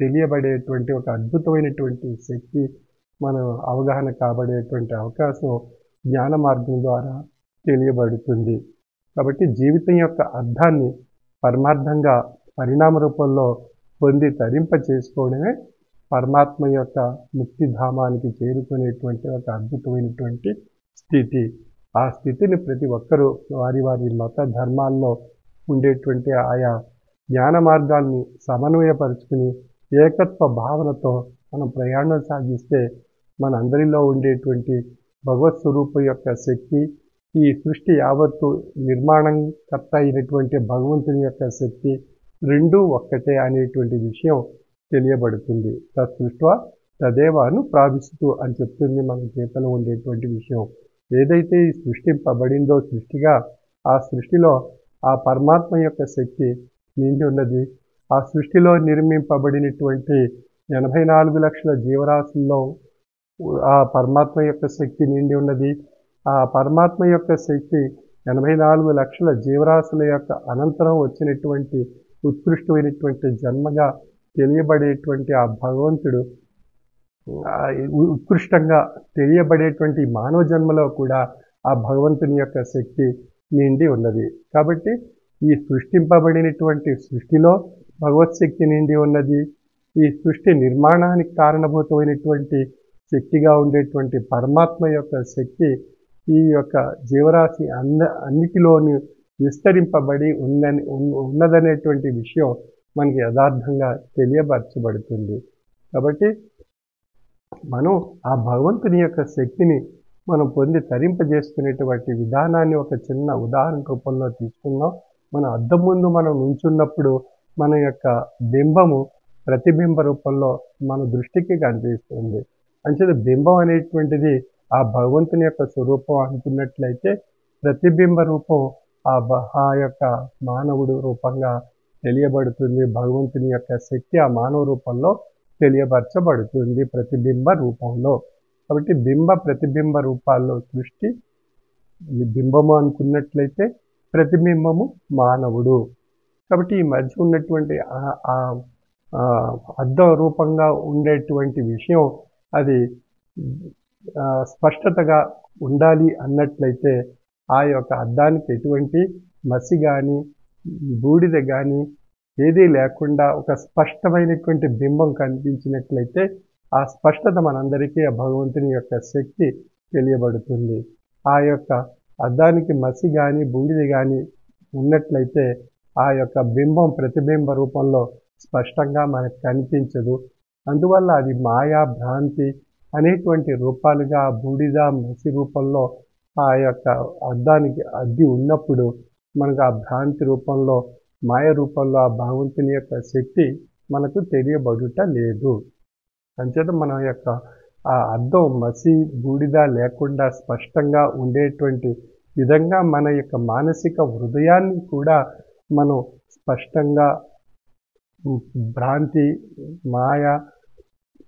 తెలియబడేటువంటి ఒక అద్భుతమైనటువంటి శక్తి మన అవగాహన కాబడేటువంటి అవకాశం జ్ఞాన మార్గం ద్వారా తెలియబడుతుంది. కాబట్టి జీవితం యొక్క అర్థాన్ని పరమార్థంగా పరిణామ రూపంలో పొంది తరింప చేసుకోవడమే పరమాత్మ యొక్క ముక్తిధామానికి చేరుకునేటువంటి ఒక అద్భుతమైనటువంటి స్థితి. ఆ స్థితిని ప్రతి ఒక్కరూ వారి వారి మత ధర్మాల్లో ఉండేటువంటి ఆయా జ్ఞాన మార్గాల్ని సమన్వయపరుచుకుని ఏకత్వ భావనతో మనం ప్రయాణం సాగిస్తే మనందరిలో ఉండేటువంటి భగవత్ స్వరూపం యొక్క శక్తి, ఈ సృష్టి యావత్తు నిర్మాణకర్త అయినటువంటి భగవంతుని యొక్క శక్తి రెండూ ఒక్కటే అనేటువంటి విషయం తెలియబడుతుంది. తత్సృష్ట్వా తదేవాను ప్రావిశతు అని చెప్తుంది మన చేతలో ఉండేటువంటి విషయం. ఏదైతే ఈ సృష్టింపబడిందో సృష్టిగా, ఆ సృష్టిలో ఆ పరమాత్మ యొక్క శక్తి నిండి ఉన్నది. ఆ సృష్టిలో నిర్మింపబడినటువంటి 84 లక్షల జీవరాశుల్లో ఆ పరమాత్మ యొక్క శక్తి నిండి ఉన్నది. ఆ పరమాత్మ యొక్క శక్తి 84 లక్షల జీవరాశుల యొక్క అనంతరం వచ్చినటువంటి ఉత్కృష్టమైనటువంటి జన్మగా తెలియబడేటువంటి ఆ భగవంతుడు ఉత్కృష్టంగా తెలియబడేటువంటి మానవ జన్మలో కూడా ఆ భగవంతుని యొక్క శక్తి నిండి ఉన్నది. కాబట్టి ఈ సృష్టింపబడినటువంటి సృష్టిలో భగవత్ శక్తి నిండి ఉన్నది. ఈ సృష్టి నిర్మాణానికి కారణభూతమైనటువంటి శక్తిగా ఉండేటువంటి పరమాత్మ యొక్క శక్తి ఈ యొక్క జీవరాశి అన్నిటిలోని విస్తరింపబడి ఉన్నదనేటువంటి విషయం మనకి యథార్థంగా తెలియపరచబడుతుంది. కాబట్టి మనం ఆ భగవంతుని యొక్క శక్తిని మనం పొంది తరింపజేసుకునేటువంటి విధానాన్ని ఒక చిన్న ఉదాహరణ రూపంలో తీసుకుందాం. మన అద్దం ముందు మనం నుంచున్నప్పుడు మన యొక్క బింబము ప్రతిబింబ రూపంలో మన దృష్టికి కనిపిస్తుంది. అంచేత బింబం అనేటువంటిది ఆ భగవంతుని యొక్క స్వరూపం అనుకున్నట్లయితే ప్రతిబింబ రూపం ఆ యొక్క మానవుడు రూపంగా తెలియబడుతుంది. భగవంతుని యొక్క శక్తి ఆ మానవ రూపంలో తెలియపరచబడుతుంది ప్రతిబింబ రూపంలో. కాబట్టి బింబ ప్రతిబింబ రూపాల్లో సృష్టి బింబము అనుకున్నట్లయితే ప్రతిబింబము మానవుడు. కాబట్టి ఈ మధ్య ఉన్నటువంటి అద్దం రూపంగా ఉండేటువంటి విషయం అది స్పష్టతగా ఉండాలి అన్నట్లయితే ఆ యొక్క అద్దానికి ఎటువంటి మసి కానీ బూడిద కానీ ఏదీ లేకుండా ఒక స్పష్టమైనటువంటి బింబం కనిపించినట్లయితే ఆ స్పష్టత మనందరికీ ఆ భగవంతుని యొక్క శక్తి తెలియబడుతుంది. ఆ యొక్క అద్దానికి మసి కానీ బూడిద కానీ ఉన్నట్లయితే ఆ యొక్క బింబం ప్రతిబింబ రూపంలో స్పష్టంగా మనకు కనిపించదు. అందువల్ల అది మాయా భ్రాంతి అనేటువంటి రూపాలుగా బూడిద మసి రూపంలో ఆ యొక్క అద్దానికి అద్ది ఉన్నప్పుడు మనకు ఆ భ్రాంతి రూపంలో మాయ రూపంలో ఆ భగవంతుని యొక్క శక్తి మనకు తెలియబడుట లేదు. అంచేత మన యొక్క ఆ అద్దం మసి బూడిద లేకుండా స్పష్టంగా ఉండేటువంటి విధంగా మన యొక్క మానసిక హృదయాన్ని కూడా మనం స్పష్టంగా భ్రాంతి మాయ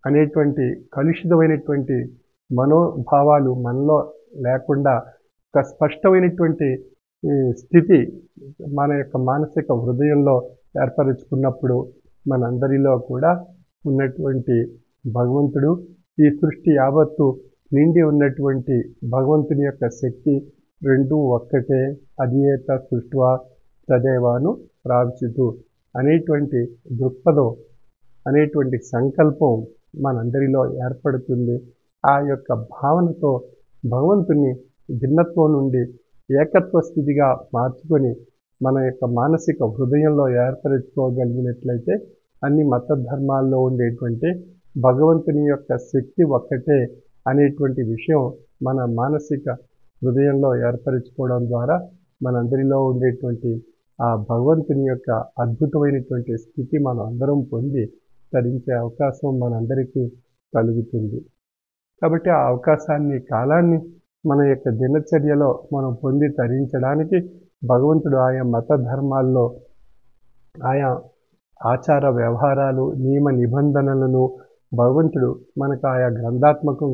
అనేటువంటి కలుషితమైనటువంటి మనోభావాలు మనలో లేకుండా ఒక స్పష్టమైనటువంటి స్థితి మన యొక్క మానసిక హృదయంలో ఏర్పరచుకున్నప్పుడు మనందరిలో కూడా ఉన్నటువంటి భగవంతుడు ఈ సృష్టి యావత్తు నిండి ఉన్నటువంటి భగవంతుని యొక్క శక్తి రెండూ ఒక్కటే. అధియేత సృష్ట్వా తదేవాను ప్రావిశతు అనేటువంటి దృక్పథం అనేటువంటి సంకల్పం మనందరిలో ఏర్పడుతుంది. ఆ యొక్క భావనతో భగవంతుని భిన్నత్వం నుండి ఏకత్వ స్థితిగా మార్చుకొని మన యొక్క మానసిక హృదయంలో ఏర్పరచుకోగలిగినట్లయితే అన్ని మత ధర్మాల్లో ఉండేటువంటి భగవంతుని యొక్క శక్తి ఒక్కటే అనేటువంటి విషయం మన మానసిక హృదయంలో ఏర్పరచుకోవడం ద్వారా మనందరిలో ఉండేటువంటి ఆ భగవంతుని యొక్క అద్భుతమైనటువంటి స్థితి మనం అందరం పొంది తరించే అవకాశం మనందరికీ కలుగుతుంది. కాబట్టి ఆ అవకాశాన్ని, కాలాన్ని మన యొక్క దినచర్యలో మనం పొంది తరించడానికి భగవంతుడు ఆయా మత ధర్మాల్లో ఆయా ఆచార వ్యవహారాలు, నియమ నిబంధనలను భగవంతుడు మనకు ఆయా గ్రంథాత్మకం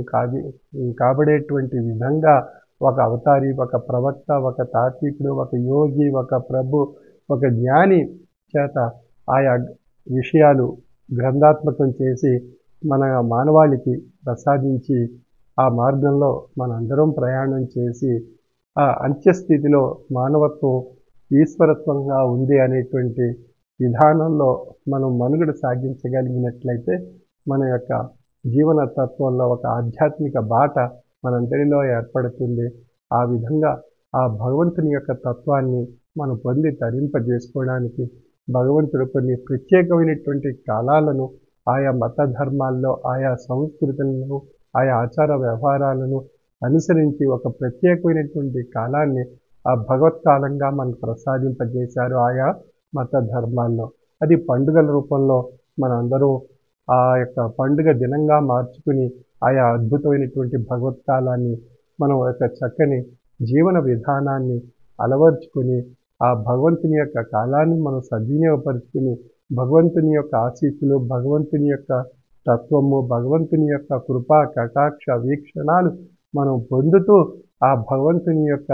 కాబడేటువంటి విధంగా ఒక అవతారి, ఒక ప్రవక్త, ఒక తాత్వికుడు, ఒక యోగి, ఒక ప్రభు, ఒక జ్ఞాని చేత ఆయా విషయాలు గ్రంథాత్మకం చేసి మన మానవాళికి ప్రసాదించి ఆ మార్గంలో మనందరం ప్రయాణం చేసి ఆ అంత్యస్థితిలో మానవత్వం ఈశ్వరత్వంగా ఉంది అనేటువంటి విధానంలో మనం మనుగడ సాగించగలిగినట్లయితే మన యొక్క జీవన తత్వంలో ఒక ఆధ్యాత్మిక బాట మనందరిలో ఏర్పడుతుంది. ఆ విధంగా ఆ భగవంతుని యొక్క తత్వాన్ని మనం పొంది తరింపజేసుకోవడానికి భగవంతుడు కొన్ని ప్రత్యేకమైనటువంటి కాలాలను ఆయా మత ధర్మాల్లో, ఆయా సంస్కృతులను, ఆయా ఆచార వ్యవహారాలను అనుసరించి ఒక ప్రత్యేకమైనటువంటి కాలాన్ని ఆ భగవత్కాలంగా మనకు ప్రసాదింపజేశారు ఆయా మత ధర్మాల్లో. అది పండుగల రూపంలో మనందరూ ఆ యొక్క పండుగ దినంగా మార్చుకుని ఆయా అద్భుతమైనటువంటి భగవత్కాలాన్ని మనం ఒక చక్కని జీవన విధానాన్ని అలవర్చుకుని ఆ భగవంతుని యొక్క కాలాన్ని మనం సద్వినియోగపరుచుకుని భగవంతుని యొక్క ఆశీస్సులు, భగవంతుని యొక్క తత్వము, భగవంతుని యొక్క కృపా కటాక్ష వీక్షణాలు మనం పొందుతూ ఆ భగవంతుని యొక్క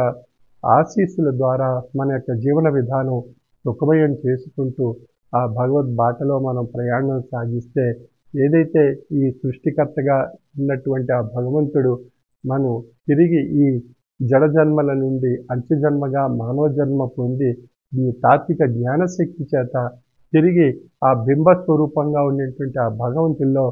ఆశీస్సుల ద్వారా మన యొక్క జీవన విధానం సుఖమయం చేసుకుంటూ ఆ భగవద్ బాటలో మనం ప్రయాణం సాగిస్తే ఏదైతే ఈ సృష్టికర్తగా ఉన్నటువంటి ఆ భగవంతుడు మనం తిరిగి ఈ జడజన్మల నుండి అంత్యజన్మగా మానవ జన్మ పొంది ఈ తాత్విక జ్ఞానశక్తి చేత తిరిగి ఆ బింబ స్వరూపంగా ఉండేటువంటి ఆ భగవంతుల్లో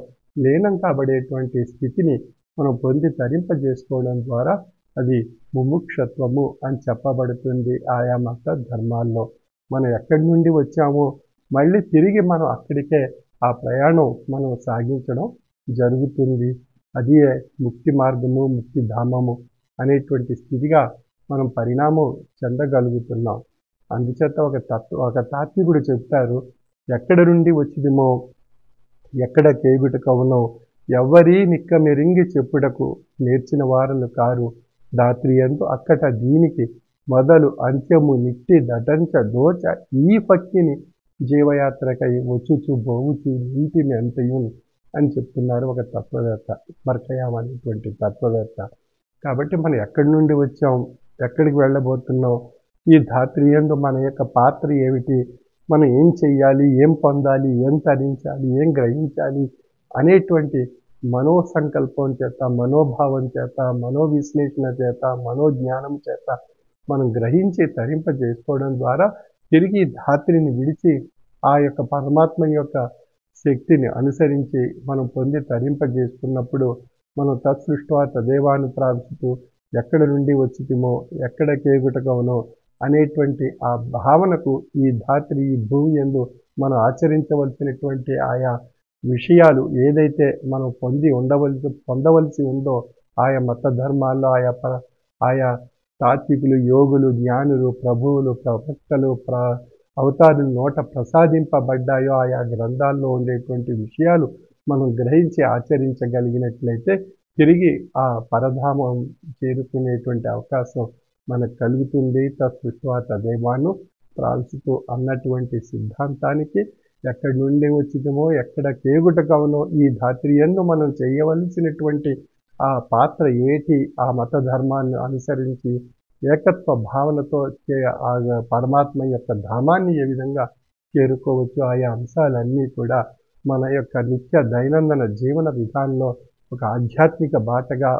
లీనం కాబడేటువంటి స్థితిని మనం పొంది తరింపజేసుకోవడం ద్వారా అది ముముక్షత్వము అని చెప్పబడుతుంది ఆయా మత ధర్మాల్లో. మనం ఎక్కడి నుండి వచ్చామో మళ్ళీ తిరిగి మనం అక్కడికే ఆ ప్రయాణం మనం సాగించడం జరుగుతుంది. అది ముక్తి మార్గము, ముక్తి ధామము అనేటువంటి స్థితిగా మనం పరిణామం చెందగలుగుతున్నాం. అందుచేత ఒక తాత్వికుడు చెప్తారు, ఎక్కడ నుండి వచ్చిదిమో ఎక్కడ కేగుటకవునో ఎవ్వరీ నిక్కమెరింగి చెప్పుటకు నేర్చిన వారలు కారు దాత్రియందు అక్కట దీనికి మొదలు అంత్యము నిట్టి దటంచ దోచ ఈ పక్కిని జీవయాత్రకై వచ్చుచు బోవుచు ఇంటిని అంతయున్ అని చెప్తున్నారు ఒక తత్వవేత్త, మర్కయాం అనేటువంటి తత్వవేత్త. కాబట్టి మనం ఎక్కడి నుండి వచ్చాం, ఎక్కడికి వెళ్ళబోతున్నాం, ఈ ధాత్రియందు మన యొక్క పాత్ర ఏమిటి, మనం ఏం చెయ్యాలి, ఏం పొందాలి, ఏం తరించాలి, ఏం గ్రహించాలి అనేటువంటి మనోసంకల్పం చేత, మనోభావం చేత, మనోవిశ్లేషణ చేత, మనోజ్ఞానం చేత మనం గ్రహించి తరింపజేసుకోవడం ద్వారా తిరిగి ధాత్రిని విడిచి ఆ యొక్క పరమాత్మ యొక్క శక్తిని అనుసరించి మనం పొంది తరింపజేసుకున్నప్పుడు మనం తత్సృష్ట్వా తదేవాను ప్రాప్తిస్తూ ఎక్కడ నుండి వచ్చితిమో ఎక్కడ కేగుటకవునో అనేటువంటి ఆ భావనకు ఈ ధాత్రి, ఈ భూమి యందు మనం ఆచరించవలసినటువంటి ఆయా విషయాలు ఏదైతే మనం పొందవలసి ఉందో ఆయా మత ధర్మాల్లో ఆయా తాత్వికులు, యోగులు, జ్ఞానులు, ప్రభువులు, ప్రవక్తలు, అవతారుల నోట ప్రసాదింపబడ్డాయో ఆయా గ్రంథాల్లో ఉండేటువంటి విషయాలు మనం గ్రహించి ఆచరించగలిగినట్లయితే తిరిగి ఆ పరధామం చేరుకునేటువంటి అవకాశం మనకు కలుగుతుంది. తత్సృష్ట్వా తదేవాను ప్రాప్తిస్తూ అన్నటువంటి సిద్ధాంతానికి ఎక్కడి నుండి వచ్చిదమో ఎక్కడ కేగుటకవునో ఈ ధాత్రియందు మనం చేయవలసినటువంటి ఆ పాత్ర ఏటి, ఆ మత ధర్మాన్ని అనుసరించి ఏకత్వ భావనతో ఆ పరమాత్మ యొక్క ధామాన్ని ఏ విధంగా చేరుకోవచ్చు, ఆయా అంశాలన్నీ కూడా మన యొక్క నిత్య దైనందిన జీవన విధానంలో ఒక ఆధ్యాత్మిక బాటగా,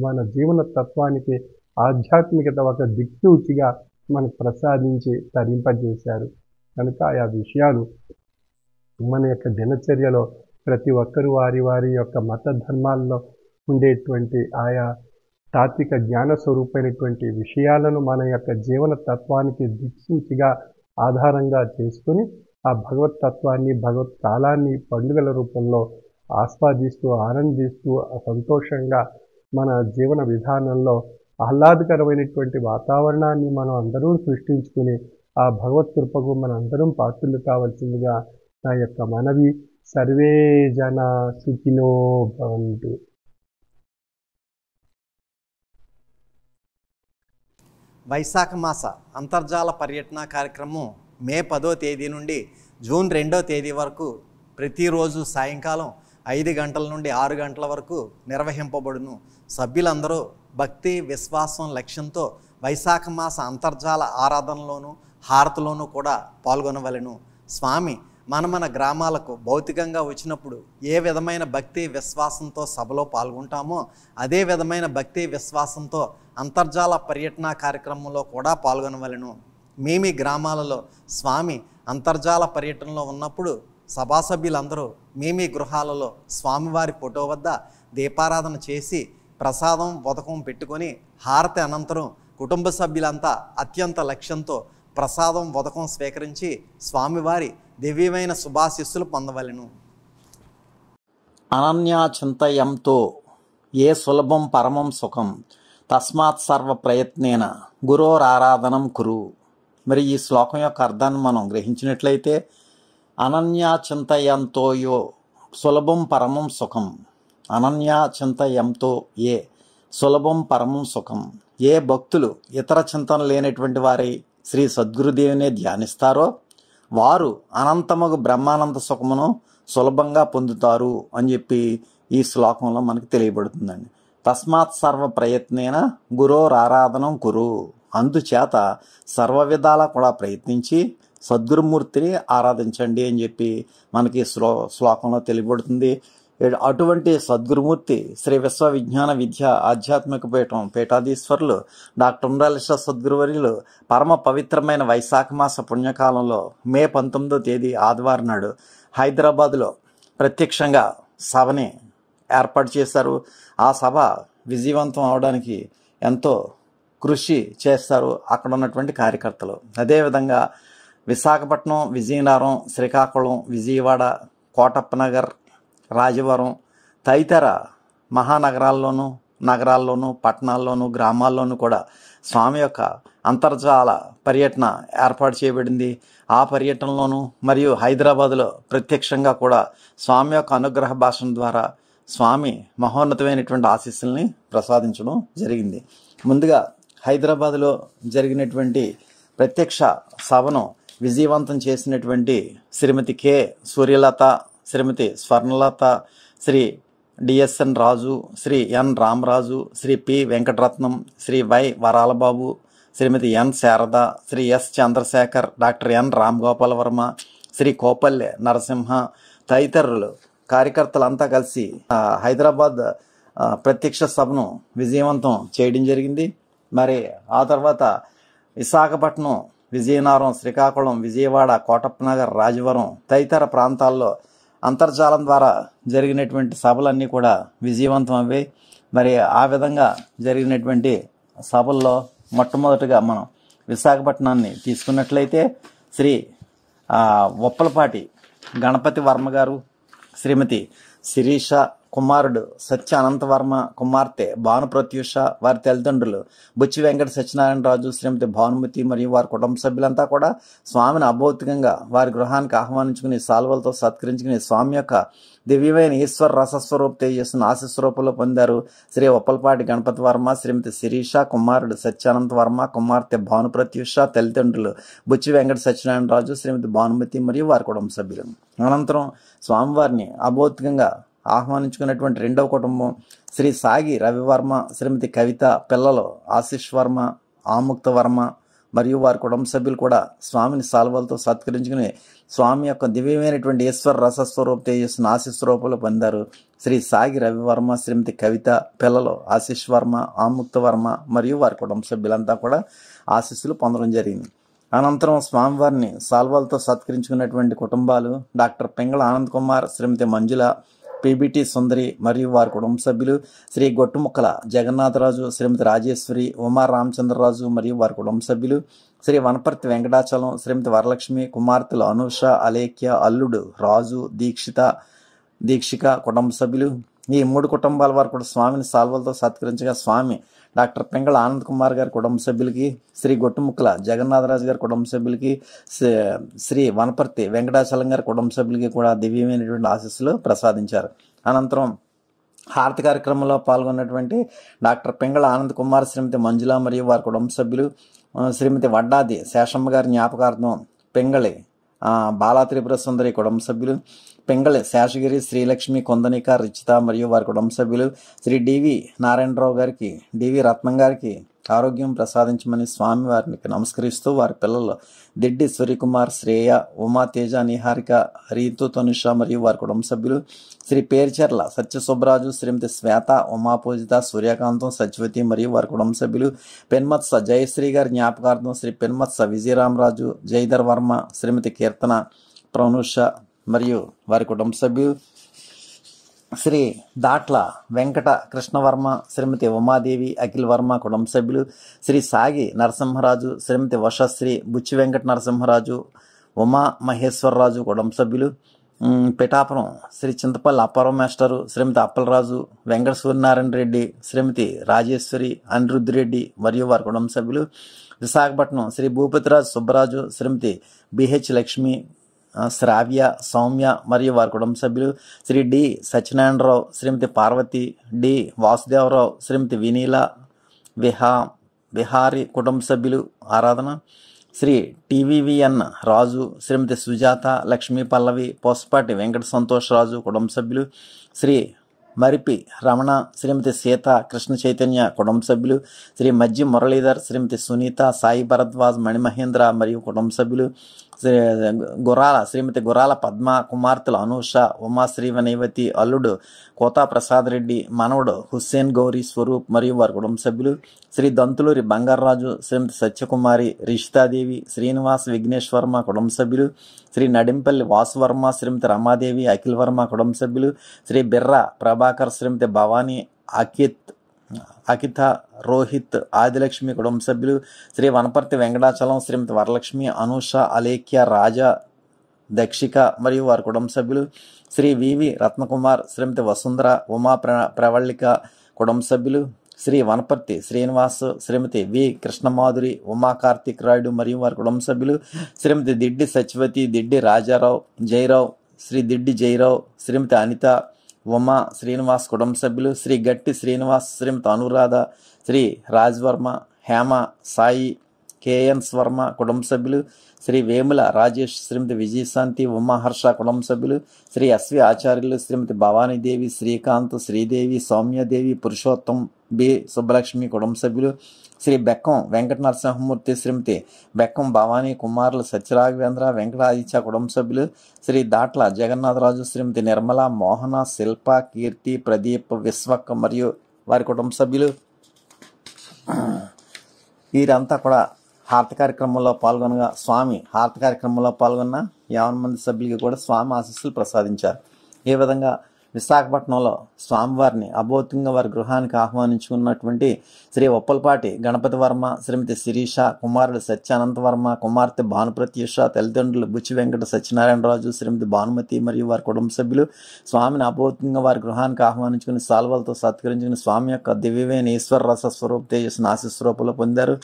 మన జీవన తత్వానికి ఆధ్యాత్మికత ఒక దిక్సూచిగా మనకు ప్రసాదించి తరింపజేశారు. కనుక ఆయా విషయాలు మన యొక్క దినచర్యలో ప్రతి ఒక్కరూ వారి వారి యొక్క మత ధర్మాల్లో ఉండేటువంటి ఆయా తాత్విక జ్ఞాన స్వరూపమైనటువంటి విషయాలను మన యొక్క జీవన తత్వానికి దిక్సూచిగా ఆధారంగా చేసుకుని ఆ భగవత్ తత్వాన్ని, భగవత్ కాలాన్ని పండుగల రూపంలో ఆస్వాదిస్తూ ఆనందిస్తూ సంతోషంగా మన జీవన విధానంలో ఆహ్లాదకరమైనటువంటి వాతావరణాన్ని మనం అందరూ సృష్టించుకుని ఆ భగవత్ కృపకు మన అందరం పాత్రలు కావాల్సిందిగా నా యొక్క మనవి. సర్వే జన సుఖినో భవంతు.
వైశాఖ మాస అంతర్జాల పర్యటన కార్యక్రమం మే 10వ తేదీ నుండి జూన్ 2వ తేదీ వరకు ప్రతిరోజు సాయంకాలం 5 గంటల నుండి 6 గంటల వరకు నిర్వహింపబడును. సభ్యులందరూ భక్తి విశ్వాసం లక్ష్యంతో వైశాఖ మాస అంతర్జాల ఆరాధనలోను హారతిలోనూ కూడా పాల్గొనవలెను. స్వామి మన గ్రామాలకు భౌతికంగా వచ్చినప్పుడు ఏ విధమైన భక్తి విశ్వాసంతో సభలో పాల్గొంటామో అదే విధమైన భక్తి విశ్వాసంతో అంతర్జాల పర్యటన కార్యక్రమంలో కూడా పాల్గొనవలెను. మీ గ్రామాలలో స్వామి అంతర్జాల పర్యటనలో ఉన్నప్పుడు సభా సభ్యులందరూ మీ గృహాలలో స్వామివారి ఫోటో వద్ద దీపారాధన చేసి ప్రసాదం ఉదకం పెట్టుకొని హారతి అనంతరం కుటుంబ సభ్యులంతా అత్యంత లక్ష్యంతో ప్రసాదం ఉదకం స్వీకరించి స్వామివారి దివ్యమైన శుభాశిస్సులు పొందవలెను.
అనన్యా చింతయంతో ఏ సులభం పరమం సుఖం తస్మాత్ సర్వ ప్రయత్నేన గురోరారాధనం కురు. మరి ఈ శ్లోకం యొక్క అర్థాన్ని మనం గ్రహించినట్లయితే అనన్యా చింతయంతో యో సులభం పరమం సుఖం. అనన్యా చింతయంతో ఏ సులభం పరమం సుఖం. ఏ భక్తులు ఇతర చింతన లేనటువంటి వారి శ్రీ సద్గురుదేవునే ధ్యానిస్తారో వారు అనంతమగు బ్రహ్మానంద సుఖమును సులభంగా పొందుతారు అని చెప్పి ఈ శ్లోకంలో మనకు తెలియబడుతుందండి. తస్మాత్ సర్వ ప్రయత్నేన గురోరారాధనం కురు. అందుచేత సర్వ విధాలా కూడా ప్రయత్నించి సద్గురుమూర్తిని ఆరాధించండి అని చెప్పి మనకి శ్లోకంలో తెలియబడుతుంది. అటువంటి సద్గురుమూర్తి శ్రీ విశ్వ విజ్ఞాన విద్య ఆధ్యాత్మిక పీఠాధీశ్వరులు డాక్టర్ ఉండ్రాల సద్గురువర్యులు పరమ పవిత్రమైన వైశాఖ మాస పుణ్యకాలంలో మే 19వ తేదీ ఆదివారం నాడు హైదరాబాదులో ప్రత్యక్షంగా సభని ఏర్పాటు చేశారు. ఆ సభ విజయవంతం అవడానికి ఎంతో కృషి చేస్తారు అక్కడ ఉన్నటువంటి కార్యకర్తలు. అదేవిధంగా విశాఖపట్నం, విజయనగరం, శ్రీకాకుళం, విజయవాడ, కోటప్పనగర్, రాజవరం తదితర నగరాల్లోనూ పట్టణాల్లోనూ గ్రామాల్లోనూ కూడా స్వామి యొక్క అంతర్జాల పర్యటన ఏర్పాటు చేయబడింది. ఆ పర్యటనలోనూ మరియు హైదరాబాదులో ప్రత్యక్షంగా కూడా స్వామి యొక్క అనుగ్రహ భాషణ ద్వారా స్వామి మహోన్నతమైనటువంటి ఆశీస్సుల్ని ప్రసాదించడం జరిగింది. ముందుగా హైదరాబాదులో జరిగినటువంటి ప్రత్యక్ష సభను విజయవంతం చేసినటువంటి Shrimati K Suryalatha, Shrimati Swarnalatha, Shri DSN Raju, Shri N Ramaraju, Shri P Venkataratnam, Shri Y Varalababu, Shrimati N Sharada, Shri S Chandrashekar, doctor N Ramgopal Varma, Shri Kopalle Narasimha తదితరులు కార్యకర్తలంతా కలిసి హైదరాబాద్ ప్రత్యక్ష సభను విజయవంతం చేయడం జరిగింది. మరి ఆ తర్వాత విశాఖపట్నం, విజయనగరం, శ్రీకాకుళం, విజయవాడ, కోటప్పనగర్, రాజవరం తదితర ప్రాంతాల్లో అంతర్జాలం ద్వారా జరిగినటువంటి సభలన్నీ కూడా విజయవంతం అయ్యాయి. మరి ఆ విధంగా జరిగినటువంటి సభల్లో మొట్టమొదటిగా మనం విశాఖపట్నాన్ని తీసుకున్నట్లయితే శ్రీ ఉప్పలపాటి గణపతి వర్మ గారు, శ్రీమతి శిరీష, కుమారుడు సత్య అనంతవర్మ, కుమార్తె భానుప్రత్యూష, వారి తల్లిదండ్రులు బుచ్చి వెంకట సత్యనారాయణరాజు, శ్రీమతి భానుమతి మరియు వారి కుటుంబ సభ్యులంతా కూడా స్వామిని అభౌతికంగా వారి గృహానికి ఆహ్వానించుకుని సాల్వలతో సత్కరించుకుని స్వామి యొక్క దివ్యమైన ఈశ్వర రసస్వరూప తేజస్సును ఆశీస్వరూపంలో పొందారు. శ్రీ ఉప్పలపాటి గణపతి వర్మ, శ్రీమతి శిరీష, కుమారుడు సత్యానంత వర్మ, కుమార్తె భానుప్రత్యూష, తల్లిదండ్రులు బుచ్చి వెంకట సత్యనారాయణరాజు, శ్రీమతి భానుమతి మరియు వారి కుటుంబ సభ్యులు. అనంతరం స్వామివారిని అభౌతికంగా ఆహ్వానించుకున్నటువంటి రెండవ కుటుంబం శ్రీ సాగి రవివర్మ, శ్రీమతి కవిత, పిల్లలు ఆశీష్ వర్మ, ఆముక్త వర్మ మరియు వారి కుటుంబ సభ్యులు కూడా స్వామిని సాల్వలతో సత్కరించుకుని స్వామి యొక్క దివ్యమైనటువంటి ఈశ్వర రసస్వరూప తేజస్సును ఆశీస్వరూపంలో పొందారు. శ్రీ సాగి రవివర్మ, శ్రీమతి కవిత, పిల్లలు ఆశీష్ వర్మ, ఆముక్త వర్మ మరియు వారి కుటుంబ సభ్యులంతా కూడా ఆశీస్సులు పొందడం జరిగింది. అనంతరం స్వామివారిని సాల్వాలతో సత్కరించుకున్నటువంటి కుటుంబాలు డాక్టర్ పింగళ ఆనంద్ కుమార్, శ్రీమతి మంజుల, పిబిటి సుందరి మరియు వారి కుటుంబ సభ్యులు, శ్రీ గొట్టుముక్కల జగన్నాథరాజు, శ్రీమతి రాజేశ్వరి, ఉమా రామచంద్రరాజు మరియు వారి కుటుంబ సభ్యులు, శ్రీ వనపర్తి వెంకటాచలం, శ్రీమతి వరలక్ష్మి, కుమార్తెలు అనూష, అలేఖ్య, అల్లుడు రాజు, దీక్షిత, దీక్షిక కుటుంబ సభ్యులు, ఈ 3 కుటుంబాల వారు కూడా స్వామిని సాల్వలతో సత్కరించగా స్వామి డాక్టర్ పింగళ ఆనంద్ కుమార్ గారి కుటుంబ సభ్యులకి, శ్రీ గొట్టుముక్కల జగన్నాథరాజు గారి కుటుంబ సభ్యులకి, శ్రీ వనపర్తి వెంకటాచలం గారి కుటుంబ సభ్యులకి కూడా దివ్యమైనటువంటి ఆశీస్సులు ప్రసాదించారు. అనంతరం హారతి కార్యక్రమంలో పాల్గొన్నటువంటి డాక్టర్ పింగళ ఆనంద్ కుమార్, శ్రీమతి మంజుల మరియు వారి కుటుంబ సభ్యులు, శ్రీమతి వడ్డాది శేషమ్మ గారి జ్ఞాపకార్థం పింగళి బాలా త్రిపుర సుందరి కుటుంబ సభ్యులు, పింగళి శేషగిరి శ్రీలక్ష్మి కొందనిక రిచిత మరియు వారి కుటుంబ సభ్యులు, శ్రీ డివి నారాయణరావు గారికి, డివి రత్నం గారికి ఆరోగ్యం ప్రసాదించమని స్వామి వారికి నమస్కరిస్తూ వారి పిల్లలు దిడ్డి సూర్యకుమార్, శ్రేయ, ఉమా, తేజ, నిహారిక, రీతు, తనుష మరియు వారి కుటుంబ సభ్యులు, శ్రీ పేర్చెర్ల సత్యసుబ్బరాజు, శ్రీమతి శ్వేత, ఉమా పూజిత, సూర్యకాంతం, సత్యవతి మరియు వారి కుటుంబ సభ్యులు, పెన్మత్స జయశ్రీ గారి జ్ఞాపకార్థం శ్రీ పెన్మత్స విజయరామరాజు, జయధర్ వర్మ, శ్రీమతి కీర్తన, ప్రనూష మరియు వారి కుటుంబ సభ్యులు, శ్రీ దాట్ల వెంకట కృష్ణవర్మ, శ్రీమతి ఉమాదేవి, అఖిల్ వర్మ కుటుంబ సభ్యులు, శ్రీ సాగి నరసింహరాజు, శ్రీమతి వశశ్రీ, బుచ్చి వెంకట నరసింహరాజు, ఉమా మహేశ్వరరాజు కుటుంబ సభ్యులు, పిఠాపురం శ్రీ చింతపల్లి అప్పారావు మాస్టరు, శ్రీమతి అప్పలరాజు, వెంకట సూర్యనారాయణ రెడ్డి, శ్రీమతి రాజేశ్వరి, అనిరుద్ధ్ రెడ్డి మరియు వారి కుటుంబ సభ్యులు, విశాఖపట్నం శ్రీ భూపతిరాజు సుబ్బరాజు, శ్రీమతి బిహెచ్ లక్ష్మి, శ్రావ్య, సౌమ్య మరియు వారి కుటుంబ సభ్యులు, శ్రీ డి సత్యనారాయణరావు, శ్రీమతి పార్వతి, డి వాసుదేవరావు, శ్రీమతి వినీల, విహారి కుటుంబ సభ్యులు ఆరాధన, శ్రీ టీవీవిఎన్ రాజు, శ్రీమతి సుజాత, లక్ష్మీ పల్లవి, పోసపాటి వెంకట సంతోష్ రాజు కుటుంబ సభ్యులు, శ్రీ మరిపి రమణ, శ్రీమతి సీత, కృష్ణ చైతన్య కుటుంబ సభ్యులు, శ్రీ మజ్జి మురళీధర్, శ్రీమతి సునీత, సాయి భరద్వాజ్, మణిమహేంద్ర మరియు కుటుంబ సభ్యులు, శ్రీమతి గురాల పద్మ, కుమార్తెలు అనూష, ఉమా, శ్రీవనైవతి, అల్లుడు కోతా ప్రసాద్ రెడ్డి, మనవడు హుస్సేన్ గౌరీ స్వరూప్ మరియు వారి కుటుంబ సభ్యులు, శ్రీ దంతులూరి బంగారరాజు, శ్రీమతి సత్యకుమారి, రిషితాదేవి, శ్రీనివాస్, విఘ్నేష్ వర్మ కుటుంబ సభ్యులు, శ్రీ నడింపల్లి వాసువర్మ, శ్రీమతి రమాదేవి, అఖిల్ వర్మ కుటుంబ సభ్యులు, శ్రీ బిర్రా ప్రభాకర్, శ్రీమతి భవానీ, అకిత, రోహిత్, ఆదిలక్ష్మి కుటుంబ సభ్యులు, శ్రీ వనపర్తి వెంకటాచలం, శ్రీమతి వరలక్ష్మి, అనూష, అలేఖ్య, రాజా, దక్షిక మరియు వారి కుటుంబ సభ్యులు, శ్రీ వివి రత్నకుమార్, శ్రీమతి వసుంధర, ఉమా ప్రవళిక కుటుంబ సభ్యులు, శ్రీ వనపర్తి శ్రీనివాస్, శ్రీమతి వి కృష్ణమాధురి, ఉమా కార్తిక్ రాయుడు మరియు వారి కుటుంబ సభ్యులు, శ్రీమతి దిడ్డి సత్యవతి, దిడ్డి రాజారావు, జయరావు, శ్రీ దిడ్డి జయరావు, శ్రీమతి అనిత, ఉమా శ్రీనివాస్ కుటుంబ సభ్యులు, శ్రీ గట్టి శ్రీనివాస్, శ్రీమతి అనురాధ, శ్రీ రాజ్వర్మ, హేమ, సాయి, కేఎన్ స్వర్మ కుటుంబ సభ్యులు, శ్రీ వేముల రాజేష్, శ్రీమతి విజయశాంతి, ఉమాహర్ష కుటుంబ సభ్యులు, శ్రీ ఎస్వి ఆచార్యులు, శ్రీమతి భవానీదేవి, శ్రీకాంత్, శ్రీదేవి, సౌమ్యదేవి, పురుషోత్తం, బి సుబ్బలక్ష్మి కుటుంబ సభ్యులు, శ్రీ బెక్కం వెంకట నరసింహమూర్తి, శ్రీమతి బెక్కం భవానీ, కుమారులు సత్యరాఘవేంద్ర, వెంకటాదిత్య కుటుంబ సభ్యులు, శ్రీ దాట్ల జగన్నాథరాజు, శ్రీమతి నిర్మల, మోహన, శిల్ప, కీర్తి, ప్రదీప్, విశ్వక్ మరియు వారి కుటుంబ సభ్యులు. వీరంతా కూడా హారతి కార్యక్రమంలో పాల్గొనగా స్వామి హారతి కార్యక్రమంలో పాల్గొన్న 50 మంది సభ్యులకి కూడా స్వామి ఆశీస్సులు ప్రసాదించారు. ఈ విధంగా విశాఖపట్నంలో స్వామివారిని అభౌతికంగా వారి గృహానికి ఆహ్వానించుకున్నటువంటి శ్రీ ఒప్పలపాటి గణపతి వర్మ, శ్రీమతి శిరీష, కుమారుడు సత్యానంత వర్మ, కుమార్తె భానుప్రత్యూష, తల్లిదండ్రులు బుచ్చి వెంకట సత్యనారాయణరాజు, శ్రీమతి భానుమతి మరియు వారి కుటుంబ సభ్యులు స్వామిని అభౌతికంగా వారి గృహానికి ఆహ్వానించుకుని సాల్వలతో సత్కరించుకుని స్వామి యొక్క దివ్యమైన ఈశ్వర రస స్వరూప తేజస్సును ఆశీస్వరూపంలో పొందారు.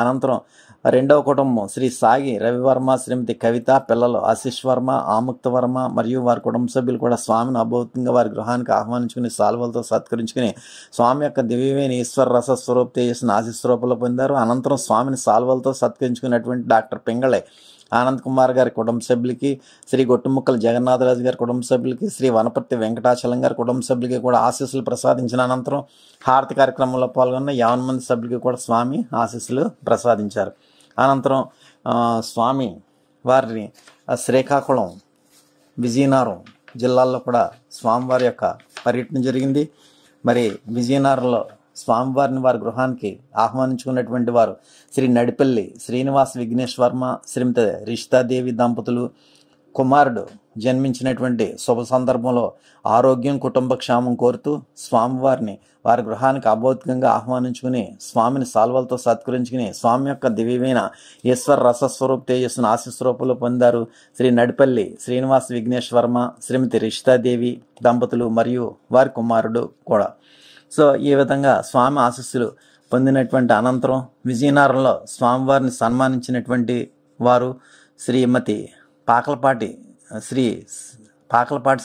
అనంతరం రెండవ కుటుంబం శ్రీ సాగి రవివర్మ, శ్రీమతి కవిత, పిల్లలు ఆశీష్ వర్మ, ఆముక్త వర్మ మరియు వారి కుటుంబ సభ్యులు కూడా స్వామిని అభౌతికంగా వారి గృహానికి ఆహ్వానించుకుని సాల్వలతో సత్కరించుకుని స్వామి యొక్క దివ్యమైన ఈశ్వర రస స్వరూప తేజస్సును ఆశీస్వరూపంలో పొందారు. అనంతరం స్వామిని సాల్వలతో సత్కరించుకున్నటువంటి డాక్టర్ పింగళి ఆనంద్ కుమార్ గారి కుటుంబ సభ్యులకి, శ్రీ గొట్టుముక్కల జగన్నాథరాజు గారి కుటుంబ సభ్యులకి, శ్రీ వనపర్తి వెంకటాచలం గారి కుటుంబ సభ్యులకి కూడా ఆశీస్సులు ప్రసాదించిన అనంతరం హారతి కార్యక్రమంలో పాల్గొన్న 50 మంది సభ్యులకి కూడా స్వామి ఆశీస్సులు ప్రసాదించారు. అనంతరం స్వామి వారిని శ్రీకాకుళం, విజయనగరం జిల్లాల్లో కూడా స్వామివారి యొక్క పర్యటన జరిగింది. మరి విజయనగరంలో స్వామివారిని వారి గృహానికి ఆహ్వానించుకున్నటువంటి వారు శ్రీ నడిపల్లి శ్రీనివాస్, విఘ్నేష్ వర్మ, శ్రీమతి రిషితాదేవి దంపతులు, కుమారుడు జన్మించినటువంటి శుభ సందర్భంలో ఆరోగ్యం కుటుంబ క్షేమం కోరుతూ స్వామివారిని వారి గృహానికి అభౌతికంగా ఆహ్వానించుకుని స్వామిని సాల్వలతో సత్కరించుకుని స్వామి యొక్క దివ్యమైన ఈశ్వర రసస్వరూప తేజస్సును ఆశీస్వరూపంలో పొందారు శ్రీ నడిపల్లి శ్రీనివాస్ విఘ్నేష్ వర్మ, శ్రీమతి రిషితాదేవి దంపతులు మరియు వారి కుమారుడు కూడా. సో ఈ విధంగా స్వామి ఆశీస్సులు పొందినటువంటి అనంతరం విజయనగరంలో స్వామివారిని సన్మానించినటువంటి వారు శ్రీమతి పాకలపాటి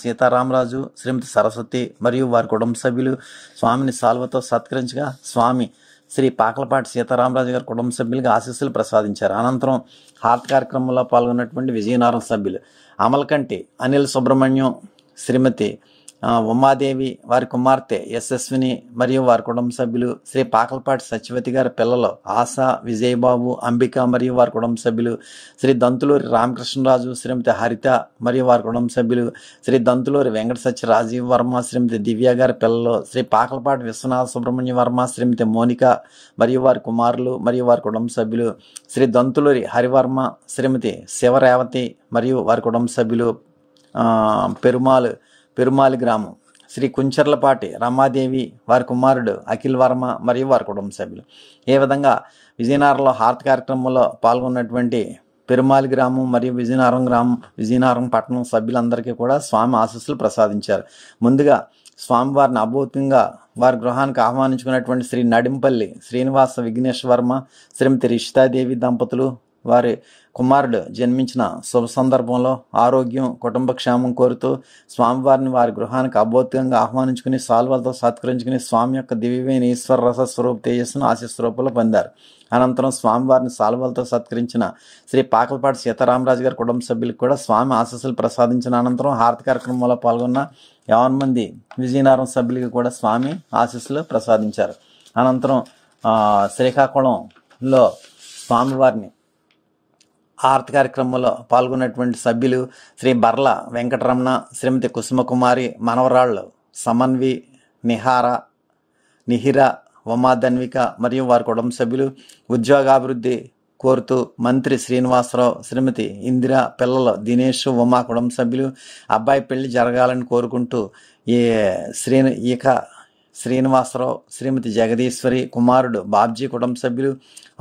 సీతారామరాజు, శ్రీమతి సరస్వతి మరియు వారి కుటుంబ సభ్యులు స్వామిని సాల్వతో సత్కరించగా స్వామి శ్రీ పాకలపాటి సీతారామరాజు గారి కుటుంబ సభ్యులకు ఆశీస్సులు ప్రసాదించారు. అనంతరం హారతి కార్యక్రమంలో పాల్గొన్నటువంటి విజయనగరం సభ్యులు అమలకంటి అనిల్ సుబ్రహ్మణ్యం, శ్రీమతి ఉమాదేవి, వారి కుమార్తె యశస్విని మరియు వారి కుటుంబ సభ్యులు, శ్రీ పాకలపాటి సత్యవతి గారి పిల్లలు ఆశ, విజయబాబు, అంబిక మరియు వారి కుటుంబ సభ్యులు, శ్రీ దంతులూరి రామకృష్ణరాజు, శ్రీమతి హరిత మరియు వారి కుటుంబ సభ్యులు, శ్రీ దంతులూరి వెంకట సత్య రాజీవ్ వర్మ, శ్రీమతి దివ్య గారి పిల్లలు, శ్రీ పాకలపాటి విశ్వనాథ సుబ్రహ్మణ్య వర్మ, శ్రీమతి మోనిక మరియు వారి కుమారులు మరియు వారి కుటుంబ సభ్యులు, శ్రీ దంతులూరి హరివర్మ, శ్రీమతి శివరేవతి మరియు వారి కుటుంబ సభ్యులు, పెరుమాలి గ్రామం శ్రీ కుంచర్లపాటి రమాదేవి, వారి కుమారుడు అఖిల్ వర్మ మరియు వారి కుటుంబ సభ్యులు. ఏ విధంగా విజయనగరంలో హారతి కార్యక్రమంలో పాల్గొన్నటువంటి పెరుమాలి గ్రామం మరియు విజయనగరం పట్టణం సభ్యులందరికీ కూడా స్వామి ఆశీస్సులు ప్రసాదించారు. ముందుగా స్వామివారిని అభౌతికంగా వారి గృహానికి ఆహ్వానించుకున్నటువంటి శ్రీ నడింపల్లి శ్రీనివాస విఘ్నేష్ వర్మ, శ్రీమతి రిషితాదేవి దంపతులు వారి కుమారుడు జన్మించిన శుభ సందర్భంలో ఆరోగ్యం కుటుంబ క్షేమం కోరుతూ స్వామివారిని వారి గృహానికి అభౌతికంగా ఆహ్వానించుకుని సాల్వలతో సత్కరించుకుని స్వామి యొక్క దివ్యమైన ఈశ్వర రస స్వరూప తేజస్సును ఆశీస్వరూపంలో పొందారు. అనంతరం స్వామివారిని సాల్వలతో సత్కరించిన శ్రీ పాకలపాటి సీతారామరాజు గారి కుటుంబ సభ్యులకు కూడా స్వామి ఆశీస్సులు ప్రసాదించిన అనంతరం హారతి కార్యక్రమంలో పాల్గొన్న 50 మంది విజయనగరం సభ్యులకి కూడా స్వామి ఆశీస్సులు ప్రసాదించారు. అనంతరం శ్రీకాకుళంలో స్వామివారిని హారతి కార్యక్రమంలో పాల్గొన్నటువంటి సభ్యులు శ్రీ బర్ల వెంకటరమణ, శ్రీమతి కుసుమకుమారి, మనవరాళ్ళు సమన్వి, నిహిర, ఉమాధన్విక మరియు వారి కుటుంబ సభ్యులు, ఉద్యోగాభివృద్ధి కోరుతూ మంత్రి శ్రీనివాసరావు, శ్రీమతి ఇందిర, పిల్లలు దినేష్, ఉమా కుటుంబ సభ్యులు, అబ్బాయి పెళ్లి జరగాలని కోరుకుంటూ శ్రీనివాసరావు, శ్రీమతి జగదీశ్వరి, కుమారుడు బాబ్జీ కుటుంబ సభ్యులు,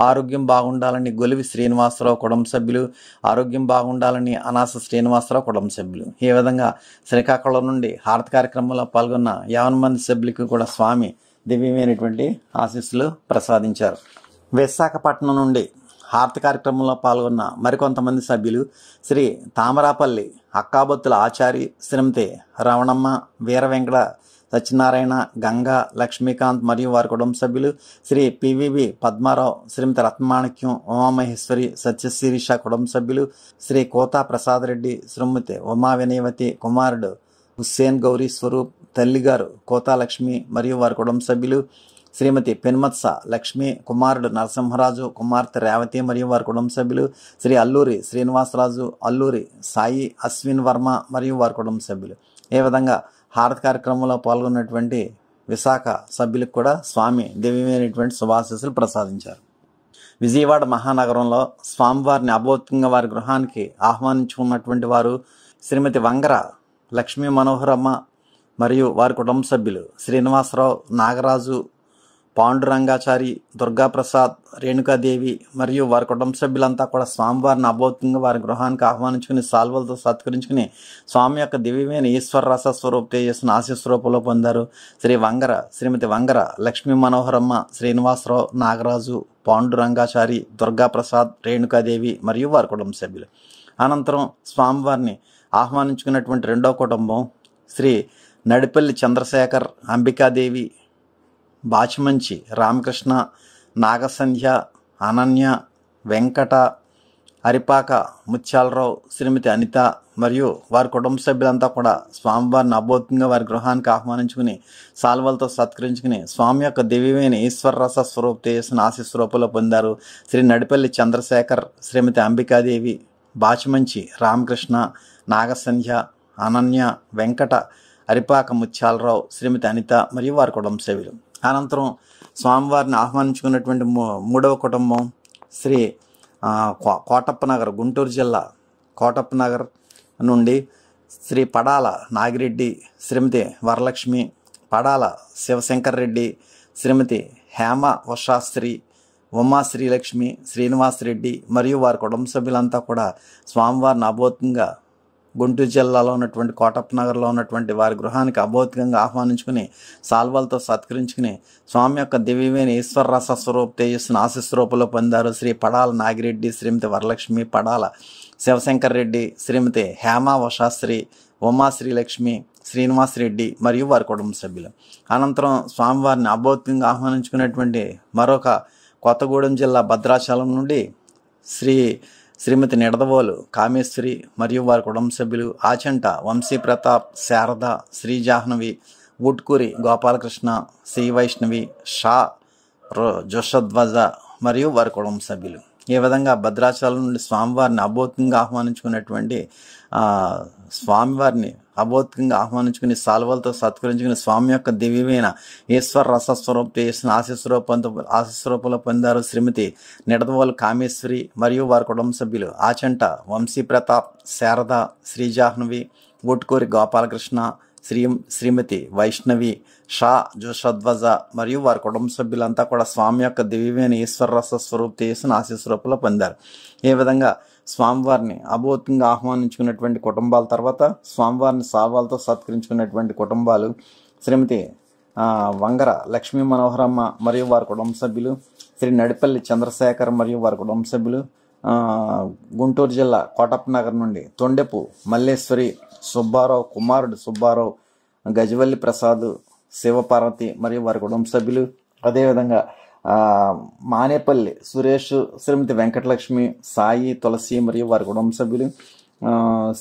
ఆరోగ్యం బాగుండాలని గొలివి శ్రీనివాసరావు కుటుంబ సభ్యులు, ఆరోగ్యం బాగుండాలని అనాస శ్రీనివాసరావు కుటుంబ సభ్యులు. ఈ విధంగా శ్రీకాకుళం నుండి హారతి కార్యక్రమంలో పాల్గొన్న 50 మంది సభ్యులకు కూడా స్వామి దివ్యమైనటువంటి ఆశీస్సులు ప్రసాదించారు. విశాఖపట్నం నుండి హారతి కార్యక్రమంలో పాల్గొన్న మరికొంతమంది సభ్యులు శ్రీ తామరాపల్లి అక్కాబొత్తుల ఆచారి, శ్రీమతి రమణమ్మ, వీర వెంకట సత్యనారాయణ, గంగా, లక్ష్మీకాంత్ మరియు వారి కుటుంబ సభ్యులు, శ్రీ పివివి పద్మారావు, శ్రీమతి రత్నమాణిక్యం, ఉమామహేశ్వరి, సత్యశీరిష కుటుంబ సభ్యులు, శ్రీ కోతా ప్రసాద్ రెడ్డి, శ్రీమతి ఉమా వినయవతి, కుమారుడు హుస్సేన్ గౌరీ స్వరూప్, తల్లిగారు కోతాలక్ష్మి మరియు వారి కుటుంబ సభ్యులు, శ్రీమతి పెన్మత్స లక్ష్మి, కుమారుడు నరసింహరాజు, కుమార్తె రేవతి మరియు వారి కుటుంబ సభ్యులు, శ్రీ అల్లూరి శ్రీనివాసరాజు, అల్లూరి సాయి అశ్విన్ వర్మ మరియు వారి కుటుంబ సభ్యులు. ఏ విధంగా హారతి కార్యక్రమంలో పాల్గొన్నటువంటి విశాఖ సభ్యులకు కూడా స్వామి దివ్యమైనటువంటి శుభాశీస్సులు ప్రసాదించారు. విజయవాడ మహానగరంలో స్వామివారిని అభౌతికంగా వారి గృహానికి ఆహ్వానించుకున్నటువంటి వారు శ్రీమతి వంగర లక్ష్మీ మనోహరమ్మ మరియు వారి కుటుంబ సభ్యులు, శ్రీనివాసరావు, నాగరాజు, పాండురంగాచారి, దుర్గాప్రసాద్, రేణుకాదేవి మరియు వారి కుటుంబ సభ్యులంతా కూడా స్వామివారిని అభౌతికంగా వారి గృహానికి ఆహ్వానించుకుని సాల్వలతో సత్కరించుకుని స్వామి యొక్క దివ్యమైన ఈశ్వర రస స్వరూప తేజస్సును ఆశీస్వరూపంలో పొందారు. శ్రీమతి వంగర లక్ష్మీ మనోహరమ్మ, శ్రీనివాసరావు, నాగరాజు, పాండురంగాచారి, దుర్గాప్రసాద్, రేణుకాదేవి మరియు వారి కుటుంబ సభ్యులు. అనంతరం స్వామివారిని ఆహ్వానించుకున్నటువంటి రెండవ కుటుంబం శ్రీ నడిపల్లి చంద్రశేఖర్, అంబికాదేవి, బాచిమంచి రామకృష్ణ, నాగసంధ్య, అనన్య, వెంకట, అరిపాక ముత్యాలరావు, శ్రీమతి అనిత మరియు వారి కుటుంబ సభ్యులంతా కూడా స్వామివారిని అభౌతికంగా వారి గృహానికి ఆహ్వానించుకుని సాల్వలతో సత్కరించుకుని స్వామి యొక్క దివ్యమైన ఈశ్వర రస స్వరూప తేజస్సును ఆశీస్వరూపంలో పొందారు. శ్రీ నడిపల్లి చంద్రశేఖర్, శ్రీమతి అంబికాదేవి, బాచిమంచి రామకృష్ణ, నాగసంధ్య, అనన్య, వెంకట, అరిపాక ముత్యాలరావు, శ్రీమతి అనిత మరియు వారి కుటుంబ సభ్యులు. అనంతరం స్వామివారిని ఆహ్వానించుకున్నటువంటి మూడవ కుటుంబం శ్రీ కోటప్పనగర్, గుంటూరు జిల్లా కోటప్పనగర్ నుండి శ్రీ పడాల నాగిరెడ్డి, శ్రీమతి వరలక్ష్మి, పడాల శివశంకర్ రెడ్డి, శ్రీమతి హేమ ఉషాశ్రీ, ఉమా శ్రీలక్ష్మి, శ్రీనివాసరెడ్డి మరియు వారి కుటుంబ సభ్యులంతా కూడా స్వామివారిని అభౌతికంగా గుంటూరు జిల్లాలో ఉన్నటువంటి కోటప్ప నగర్లో ఉన్నటువంటి వారి గృహానికి అభౌతికంగా ఆహ్వానించుకుని సాల్వాలతో సత్కరించుకుని స్వామి యొక్క దివ్యమైన ఈశ్వర రస స్వరూప తేజస్సును ఆశీస్వరూపంలో పొందారు. శ్రీ పడాల నాగిరెడ్డి, శ్రీమతి వరలక్ష్మి, పడాల శివశంకర్ రెడ్డి, శ్రీమతి హేమ ఉషాశ్రీ, ఉమా శ్రీలక్ష్మి, శ్రీనివాసరెడ్డి మరియు వారి కుటుంబ సభ్యులు. అనంతరం స్వామివారిని అభౌతికంగా ఆహ్వానించుకున్నటువంటి మరొక కొత్తగూడెం జిల్లా భద్రాచలం నుండి శ్రీమతి నిడదవోలు కామేశ్వరి మరియు వారి కుటుంబ సభ్యులు, ఆచంట వంశీ ప్రతాప్, శారద, శ్రీ జాహ్నవి, వుట్కూరి గోపాలకృష్ణ, శ్రీ వైష్ణవి, షా జోషధ్వజ మరియు వారి కుటుంబ సభ్యులు. ఈ విధంగా భద్రాచలం నుండి స్వామివారిని అభౌతికంగా ఆహ్వానించుకున్నటువంటి స్వామివారిని అభౌతికంగా ఆహ్వానించుకుని సాల్వలతో సత్కరించుకుని స్వామి యొక్క దివ్యమైన ఈశ్వర రసస్వరూప చేసిన ఆశీస్వరూపంలో పొందారు శ్రీమతి నిడదవోలు కామేశ్వరి మరియు వారి కుటుంబ సభ్యులు, ఆచంట వంశీ ప్రతాప్, శారద, శ్రీ జాహ్నవి, వుట్కూరి గోపాలకృష్ణ, శ్రీమతి వైష్ణవి, షా జోషధ్వజ మరియు వారి కుటుంబ సభ్యులంతా కూడా స్వామి యొక్క దివ్యమైన ఈశ్వర రస స్వరూప చేసిన ఆశీస్వరూపంలో పొందారు. ఈ విధంగా స్వామివారిని అభౌతికంగా ఆహ్వానించుకున్నటువంటి కుటుంబాల తర్వాత స్వామివారిని సాల్వాలతో సత్కరించుకున్నటువంటి కుటుంబాలు శ్రీమతి వంగర లక్ష్మీ మనోహరమ్మ మరియు వారి కుటుంబ సభ్యులు, శ్రీ నడిపల్లి చంద్రశేఖర్ మరియు వారి కుటుంబ సభ్యులు, గుంటూరు జిల్లా కోటప్ప నగర్ నుండి తొండెపు మల్లేశ్వరి, సుబ్బారావు కుమారుడు సుబ్బారావు, గజవల్లి ప్రసాద్, శివపార్వతి మరియు వారి కుటుంబ సభ్యులు, అదేవిధంగా మానేపల్లి సురేష్, శ్రీమతి వెంకటలక్ష్మి, సాయి, తులసి మరియు వారి కుటుంబ సభ్యులు,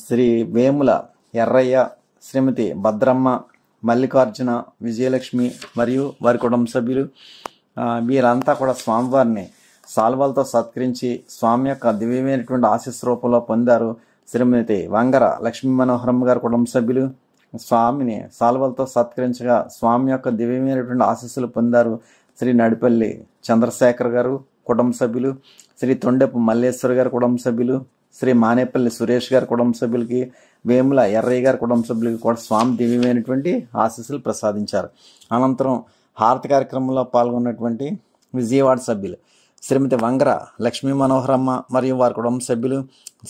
శ్రీ వేముల ఎర్రయ్య, శ్రీమతి భద్రమ్మ, మల్లికార్జున, విజయలక్ష్మి మరియు వారి కుటుంబ సభ్యులు. వీరంతా కూడా స్వామివారిని సాల్వాలతో సత్కరించి స్వామి యొక్క దివ్యమైనటువంటి ఆశీస్వరూపంలో పొందారు. శ్రీమతి వంగర లక్ష్మీ మనోహరమ్మ గారి కుటుంబ సభ్యులు స్వామిని సాల్వాలతో సత్కరించగా స్వామి యొక్క దివ్యమైనటువంటి ఆశీస్సులు పొందారు. శ్రీ నడిపల్లి చంద్రశేఖర్ గారు కుటుంబ సభ్యులు, శ్రీ తొండెపు మల్లేశ్వరి గారి కుటుంబ సభ్యులు, శ్రీ మానేపల్లి సురేష్ గారి కుటుంబ సభ్యులకి, వేముల ఎర్రయ్య గారి కుటుంబ సభ్యులకి కూడా స్వామి దివ్యమైనటువంటి ఆశీస్సులు ప్రసాదించారు. అనంతరం హారతి కార్యక్రమంలో పాల్గొన్నటువంటి విజయవాడ సభ్యులు శ్రీమతి వంగర లక్ష్మీ మనోహరమ్మ మరియు వారి కుటుంబ సభ్యులు,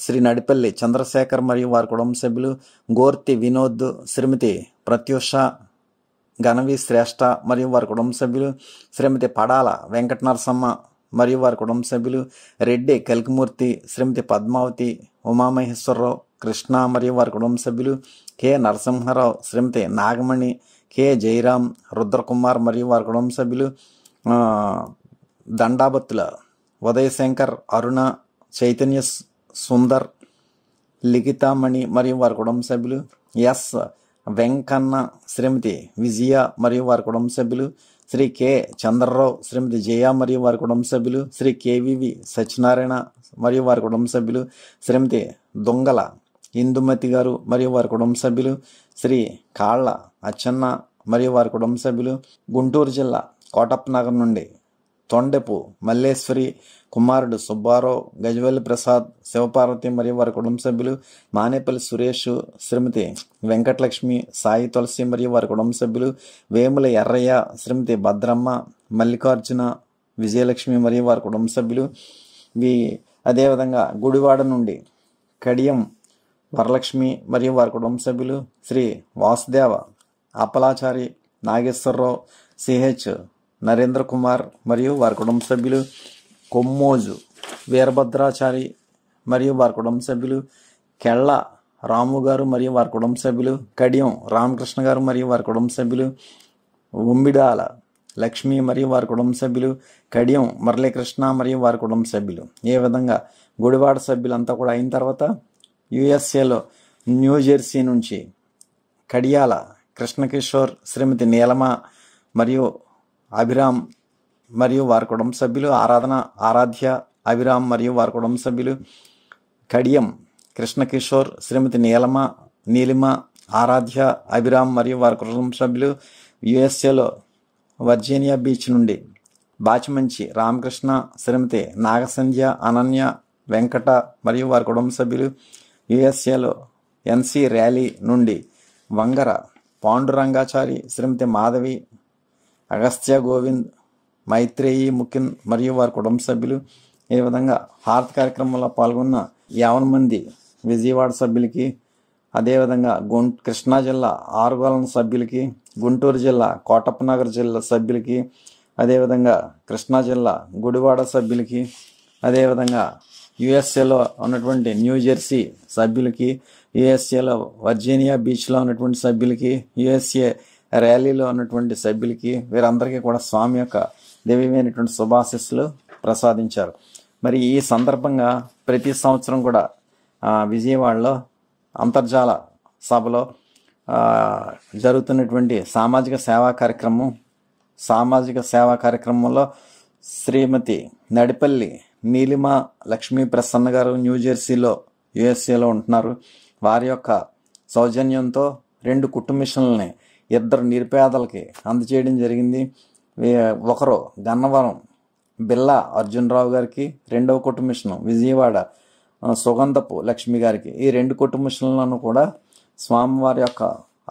శ్రీ నడిపల్లి చంద్రశేఖర్ మరియు వారి కుటుంబ సభ్యులు, గోర్తి వినోద్, శ్రీమతి ప్రత్యూష, గణవి శ్రేష్ఠ మరియు వారి కుటుంబ సభ్యులు, శ్రీమతి పడాల వెంకట నరసమ్మ మరియు వారి కుటుంబ సభ్యులు, రెడ్డి కలికిమూర్తి, శ్రీమతి పద్మావతి, ఉమామహేశ్వరరావు, కృష్ణ మరియు వారి కుటుంబ సభ్యులు, కె నరసింహారావు, శ్రీమతి నాగమణి, కె జయరాం, రుద్రకుమార్ మరియు వారి కుటుంబ సభ్యులు, దండాబత్తుల ఉదయశంకర్, అరుణ, చైతన్య సుందర్, లిఖితామణి మరియు వారి కుటుంబ సభ్యులు, ఎస్ వెంకన్న, శ్రీమతి విజయ మరియు వారి కుటుంబ సభ్యులు, శ్రీ కె చంద్రరావు, శ్రీమతి జయ మరియు వారి కుటుంబ సభ్యులు, శ్రీ కేవివి సత్యనారాయణ మరియు వారి కుటుంబ సభ్యులు, శ్రీమతి దొంగల ఇందుమతి గారు మరియు వారి కుటుంబ సభ్యులు, శ్రీ కాళ్ళ అచ్చన్న మరియు వారి కుటుంబ సభ్యులు, గుంటూరు జిల్లా కోటప్ప నగర్ నుండి తొండెపు మల్లేశ్వరి, కుమారుడు సుబ్బారావు, గజవల్లి ప్రసాద్, శివపార్వతి మరియు వారి కుటుంబ సభ్యులు, మానేపల్లి సురేష్, శ్రీమతి వెంకటలక్ష్మి, సాయి, తులసి మరియు వారి కుటుంబ సభ్యులు, వేముల ఎర్రయ్య, శ్రీమతి భద్రమ్మ, మల్లికార్జున, విజయలక్ష్మి మరియు వారి కుటుంబ సభ్యులు. అదేవిధంగా గుడివాడ నుండి కడియం వరలక్ష్మి మరియు వారి కుటుంబ సభ్యులు, శ్రీ వాసుదేవ అప్పలాచారి, నాగేశ్వరరావు, సిహెచ్ నరేంద్ర కుమార్ మరియు వారి కుటుంబ సభ్యులు, కొమ్మోజు వీరభద్రాచారి మరియు వారి కుటుంబ సభ్యులు, కెళ్ళ రాము గారు మరియు వారి కుటుంబ సభ్యులు, కడియం రామకృష్ణ గారు మరియు వారి కుటుంబ సభ్యులు, ఉమ్మిడాల లక్ష్మి మరియు వారి కుటుంబ సభ్యులు, కడియం మురళీకృష్ణ మరియు వారి కుటుంబ సభ్యులు. ఏ విధంగా గుడివాడ సభ్యులంతా కూడా అయిన తర్వాత యుఎస్ఏలో న్యూజెర్సీ నుంచి కడియాల కృష్ణకిషోర్, శ్రీమతి నీలమ మరియు అభిరామ్ మరియు వారి కుటుంబ సభ్యులు, ఆరాధ్య అభిరామ్ మరియు వారి కుటుంబ సభ్యులు, కడియం కృష్ణకిషోర్, శ్రీమతి నీలిమ, ఆరాధ్య అభిరామ్ మరియు వారి కుటుంబ సభ్యులు, యుఎస్ఏలో వర్జీనియా బీచ్ నుండి బాచిమంచి రామకృష్ణ, శ్రీమతి నాగసంధ్య, అనన్య, వెంకట మరియు వారి కుటుంబ సభ్యులు, యుఎస్ఏలో ఎన్సి ర్యాలీ నుండి వంగర పాండురంగాచారి, శ్రీమతి మాధవి, అగస్త్య గోవింద్, మైత్రేయి ముకిన్ మరియు వారి కుటుంబ సభ్యులు, ఈ విధంగా హారతి కార్యక్రమంలో పాల్గొన్న 50 మంది విజయవాడ సభ్యులకి, అదేవిధంగా కృష్ణా జిల్లా ఆరుగోలం సభ్యులకి, గుంటూరు జిల్లా కోటప్పనగర్ జిల్లా సభ్యులకి, అదేవిధంగా కృష్ణా జిల్లా గుడివాడ సభ్యులకి, అదేవిధంగా యుఎస్ఏలో ఉన్నటువంటి న్యూజెర్సీ సభ్యులకి, యుఎస్ఏలో వర్జీనియా బీచ్లో ఉన్నటువంటి సభ్యులకి, యుఎస్ఏ ర్యాలీలో ఉన్నటువంటి సభ్యులకి, వీరందరికీ కూడా స్వామి యొక్క దివ్యమైనటువంటి శుభాశీస్సులు ప్రసాదించారు. మరి ఈ సందర్భంగా ప్రతి సంవత్సరం కూడా విజయవాడలో అంతర్జాల సభలో జరుగుతున్నటువంటి సామాజిక సేవా కార్యక్రమంలో శ్రీమతి నడిపల్లి నీలిమ లక్ష్మీ ప్రసన్న గారు న్యూజెర్సీలో యుఎస్ఏలో ఉంటున్నారు. వారి యొక్క సౌజన్యంతో 2 కుట్టు మిషన్లని 2 నిరుపేదలకి అందజేయడం జరిగింది. ఒకరు గన్నవరం బిల్లా అర్జునరావు గారికి, 2వ కుట్టు మిషన్ విజయవాడ సుగంధపు లక్ష్మి గారికి. ఈ 2 కుట్టు మిషన్లను కూడా స్వామివారి యొక్క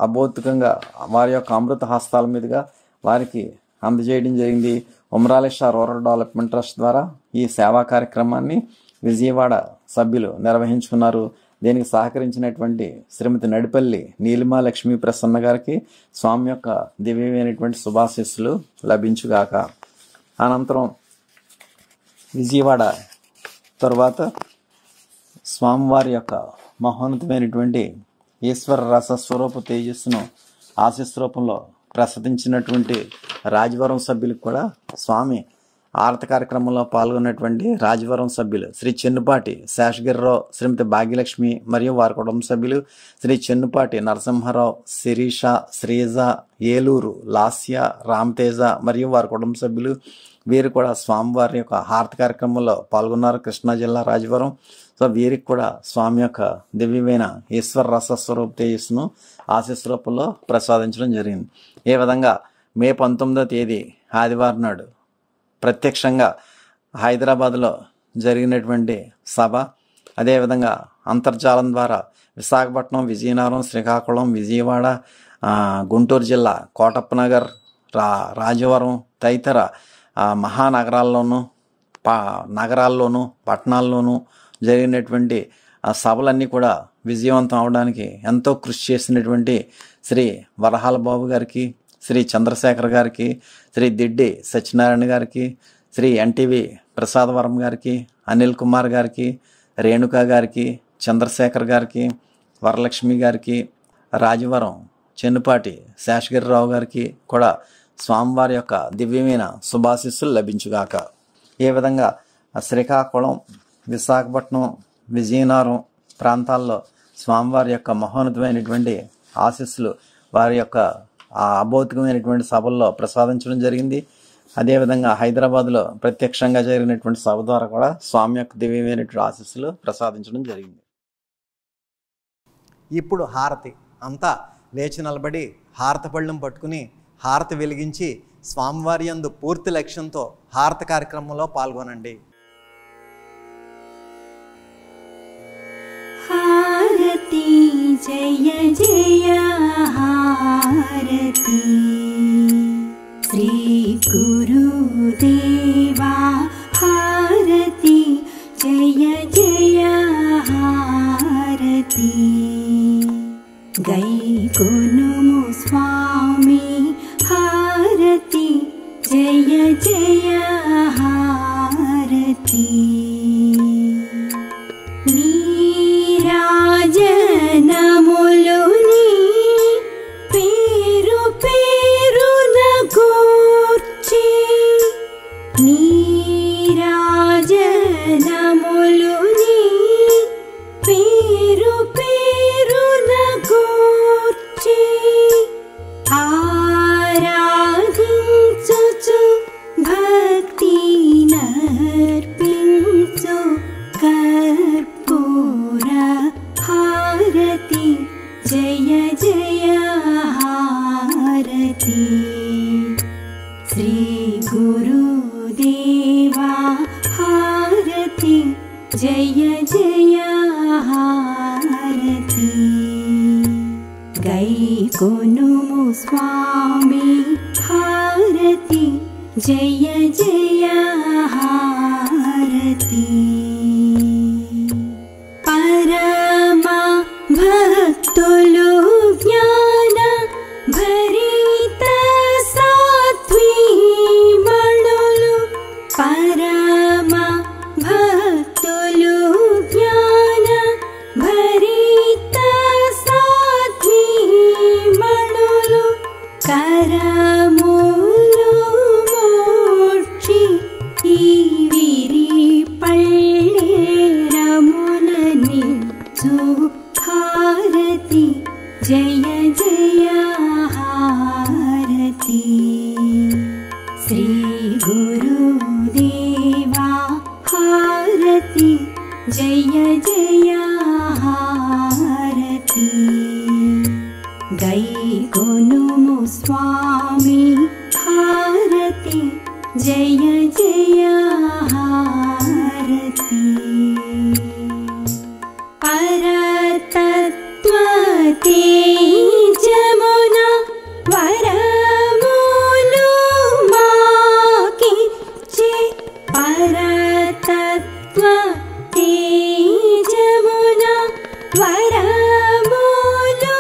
అభౌతికంగా వారి యొక్క అమృత హస్తాల మీదుగా వారికి అందజేయడం జరిగింది. ఉమరాలిషా రూరల్ డెవలప్మెంట్ ట్రస్ట్ ద్వారా ఈ సేవా కార్యక్రమాన్ని విజయవాడ సభ్యులు నిర్వహించుకున్నారు. దీనికి సహకరించినటువంటి శ్రీమతి నడిపల్లి నీలిమా లక్ష్మీ ప్రసన్న గారికి స్వామి యొక్క దివ్యమైనటువంటి శుభాశీస్సులు లభించుగాక. అనంతరం విజయవాడ తరువాత స్వామివారి యొక్క మహోన్నతమైనటువంటి ఈశ్వర రస స్వరూప తేజస్సును ఆశీస్ రూపంలో ప్రసాదించినటువంటి రాజవరం సభ్యులకు కూడా స్వామి ఆరతి కార్యక్రమంలో పాల్గొన్నటువంటి రాజవరం సభ్యులు శ్రీ చెన్నుపాటి శేషగిరిరావు, శ్రీమతి భాగ్యలక్ష్మి మరియు వారి కుటుంబ సభ్యులు, శ్రీ చెన్నుపాటి నరసింహారావు, శిరీష, శ్రీజ, ఏలూరు లాస్య, రామతేజ మరియు వారి కుటుంబ సభ్యులు, వీరు కూడా స్వామివారి యొక్క హారతి కార్యక్రమంలో పాల్గొన్నారు. కృష్ణా జిల్లా రాజవరం. సో వీరికి కూడా స్వామి యొక్క దివ్యమైన ఈశ్వర రసస్వరూప తేజస్సును ఆశీస్ రూపంలో ప్రసాదించడం జరిగింది. ఏ విధంగా మే 19వ తేదీ ఆదివారం నాడు ప్రత్యక్షంగా హైదరాబాద్లో జరిగినటువంటి సభ, అదేవిధంగా అంతర్జాలం ద్వారా విశాఖపట్నం, విజయనగరం, శ్రీకాకుళం, విజయవాడ, గుంటూరు జిల్లా కోటప్పనగర్, రాజవరం తదితర మహానగరాల్లోనూ నగరాల్లోనూ పట్టణాల్లోనూ జరిగినటువంటి సభలన్నీ కూడా విజయవంతం అవడానికి ఎంతో కృషి చేసినటువంటి శ్రీ వరహాల బాబు గారికి, శ్రీ చంద్రశేఖర్ గారికి, శ్రీ దిడ్డి సత్యనారాయణ గారికి, శ్రీ ఎన్టీవీ ప్రసాదవరం గారికి, అనిల్ కుమార్ గారికి, రేణుకా గారికి, చంద్రశేఖర్ గారికి, వరలక్ష్మి గారికి, రాజవరం చెన్నుపాటి శేషగిరిరావు గారికి కూడా స్వామివారి యొక్క దివ్యమైన శుభాశీస్సులు లభించుగాక. ఏ విధంగా శ్రీకాకుళం, విశాఖపట్నం, విజయనగరం ప్రాంతాల్లో స్వామివారి యొక్క మహోన్నతమైనటువంటి ఆశీస్సులు వారి యొక్క అభౌతికమైనటువంటి సభల్లో ప్రసాదించడం జరిగింది. అదేవిధంగా హైదరాబాద్లో ప్రత్యక్షంగా జరిగినటువంటి సభ ద్వారా కూడా స్వామి యొక్క దివ్యమైనటువంటి ఆశీస్సులు ప్రసాదించడం జరిగింది.
ఇప్పుడు హారతి అంతా లేచి నిలబడి హారతి పళ్ళెం పట్టుకుని హారతి వెలిగించి స్వామివారి యందు పూర్తి లక్ష్యంతో హారతి కార్యక్రమంలో పాల్గొనండి.
హారతి జయ జయ హారతి శ్రీ గురుదేవా హారతి జయ జయ హారతి గైకొనుము స్వామి హారతి జయ జయ హారతి నీరాజనములుని పేరు పేరున గూర్చి నీరాజనములుని పేరు పేరున గూర్చి ఆరాధించుచు భక్తి నర్పించు కర్పూర హారతి జయ జయ హారతి శ్రీ గురుదేవా హారతి జయ జయ హారతి. स्वामी हारति जय जय हारति परमा भक्तुलु ज्ञान भरित सात्वी मणुलु परमा भक्तुलु ज्ञान भरित सात्वी मणुलु करमुलु मोक्षि वीरी पल्लेरमुलनि हारति जय जय हारति श्री गुरुदेवा हारति जय जय हारति गैकोनुमु स्वामी हारति जय जय हारति परतत्त्वते जमुना वरमुलु माकिच्चे परतत्त्वते जमुना वरमुलु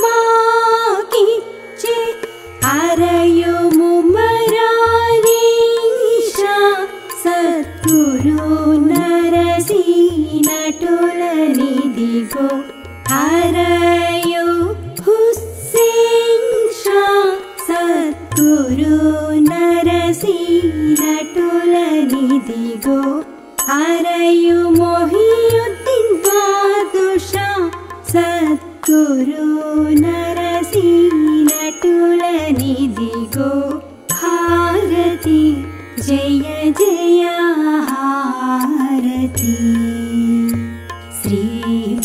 माकिच्चे अरयुमु मरानीशा सद्गुरु नरसीनटुलनिदिगो हरयो हुस्सेन शाह सद्गुरु नरसीनटुलनिदिगो हरयो मोहियुद्दीन बादुषा सद्गुरु नरसीनटुलनिदिगो हारति जय जय हारति श्री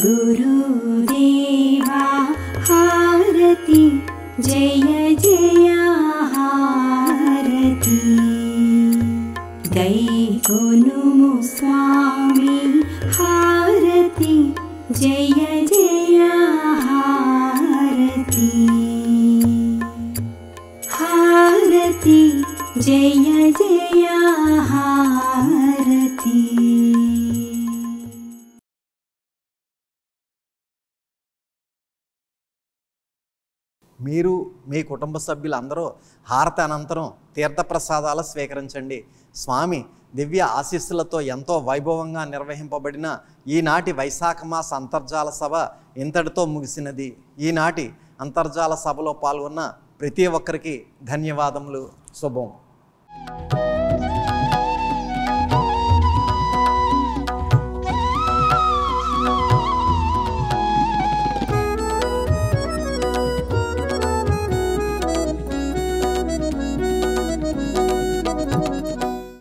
गुरुदेवा हारति जय जय हारति गैकोनुमु स्वामी हारति जय जय हारति हारति जय जय हारति
మీరు మీ కుటుంబ సభ్యులందరూ హారతి అనంతరం తీర్థప్రసాదాలు స్వీకరించండి. స్వామి దివ్య ఆశీస్సులతో ఎంతో వైభవంగా నిర్వహింపబడిన ఈనాటి వైశాఖ మాస అంతర్జాల సభ ఇంతటితో ముగిసినది. ఈనాటి అంతర్జాల సభలో పాల్గొన్న ప్రతి ఒక్కరికి ధన్యవాదములు. శుభం.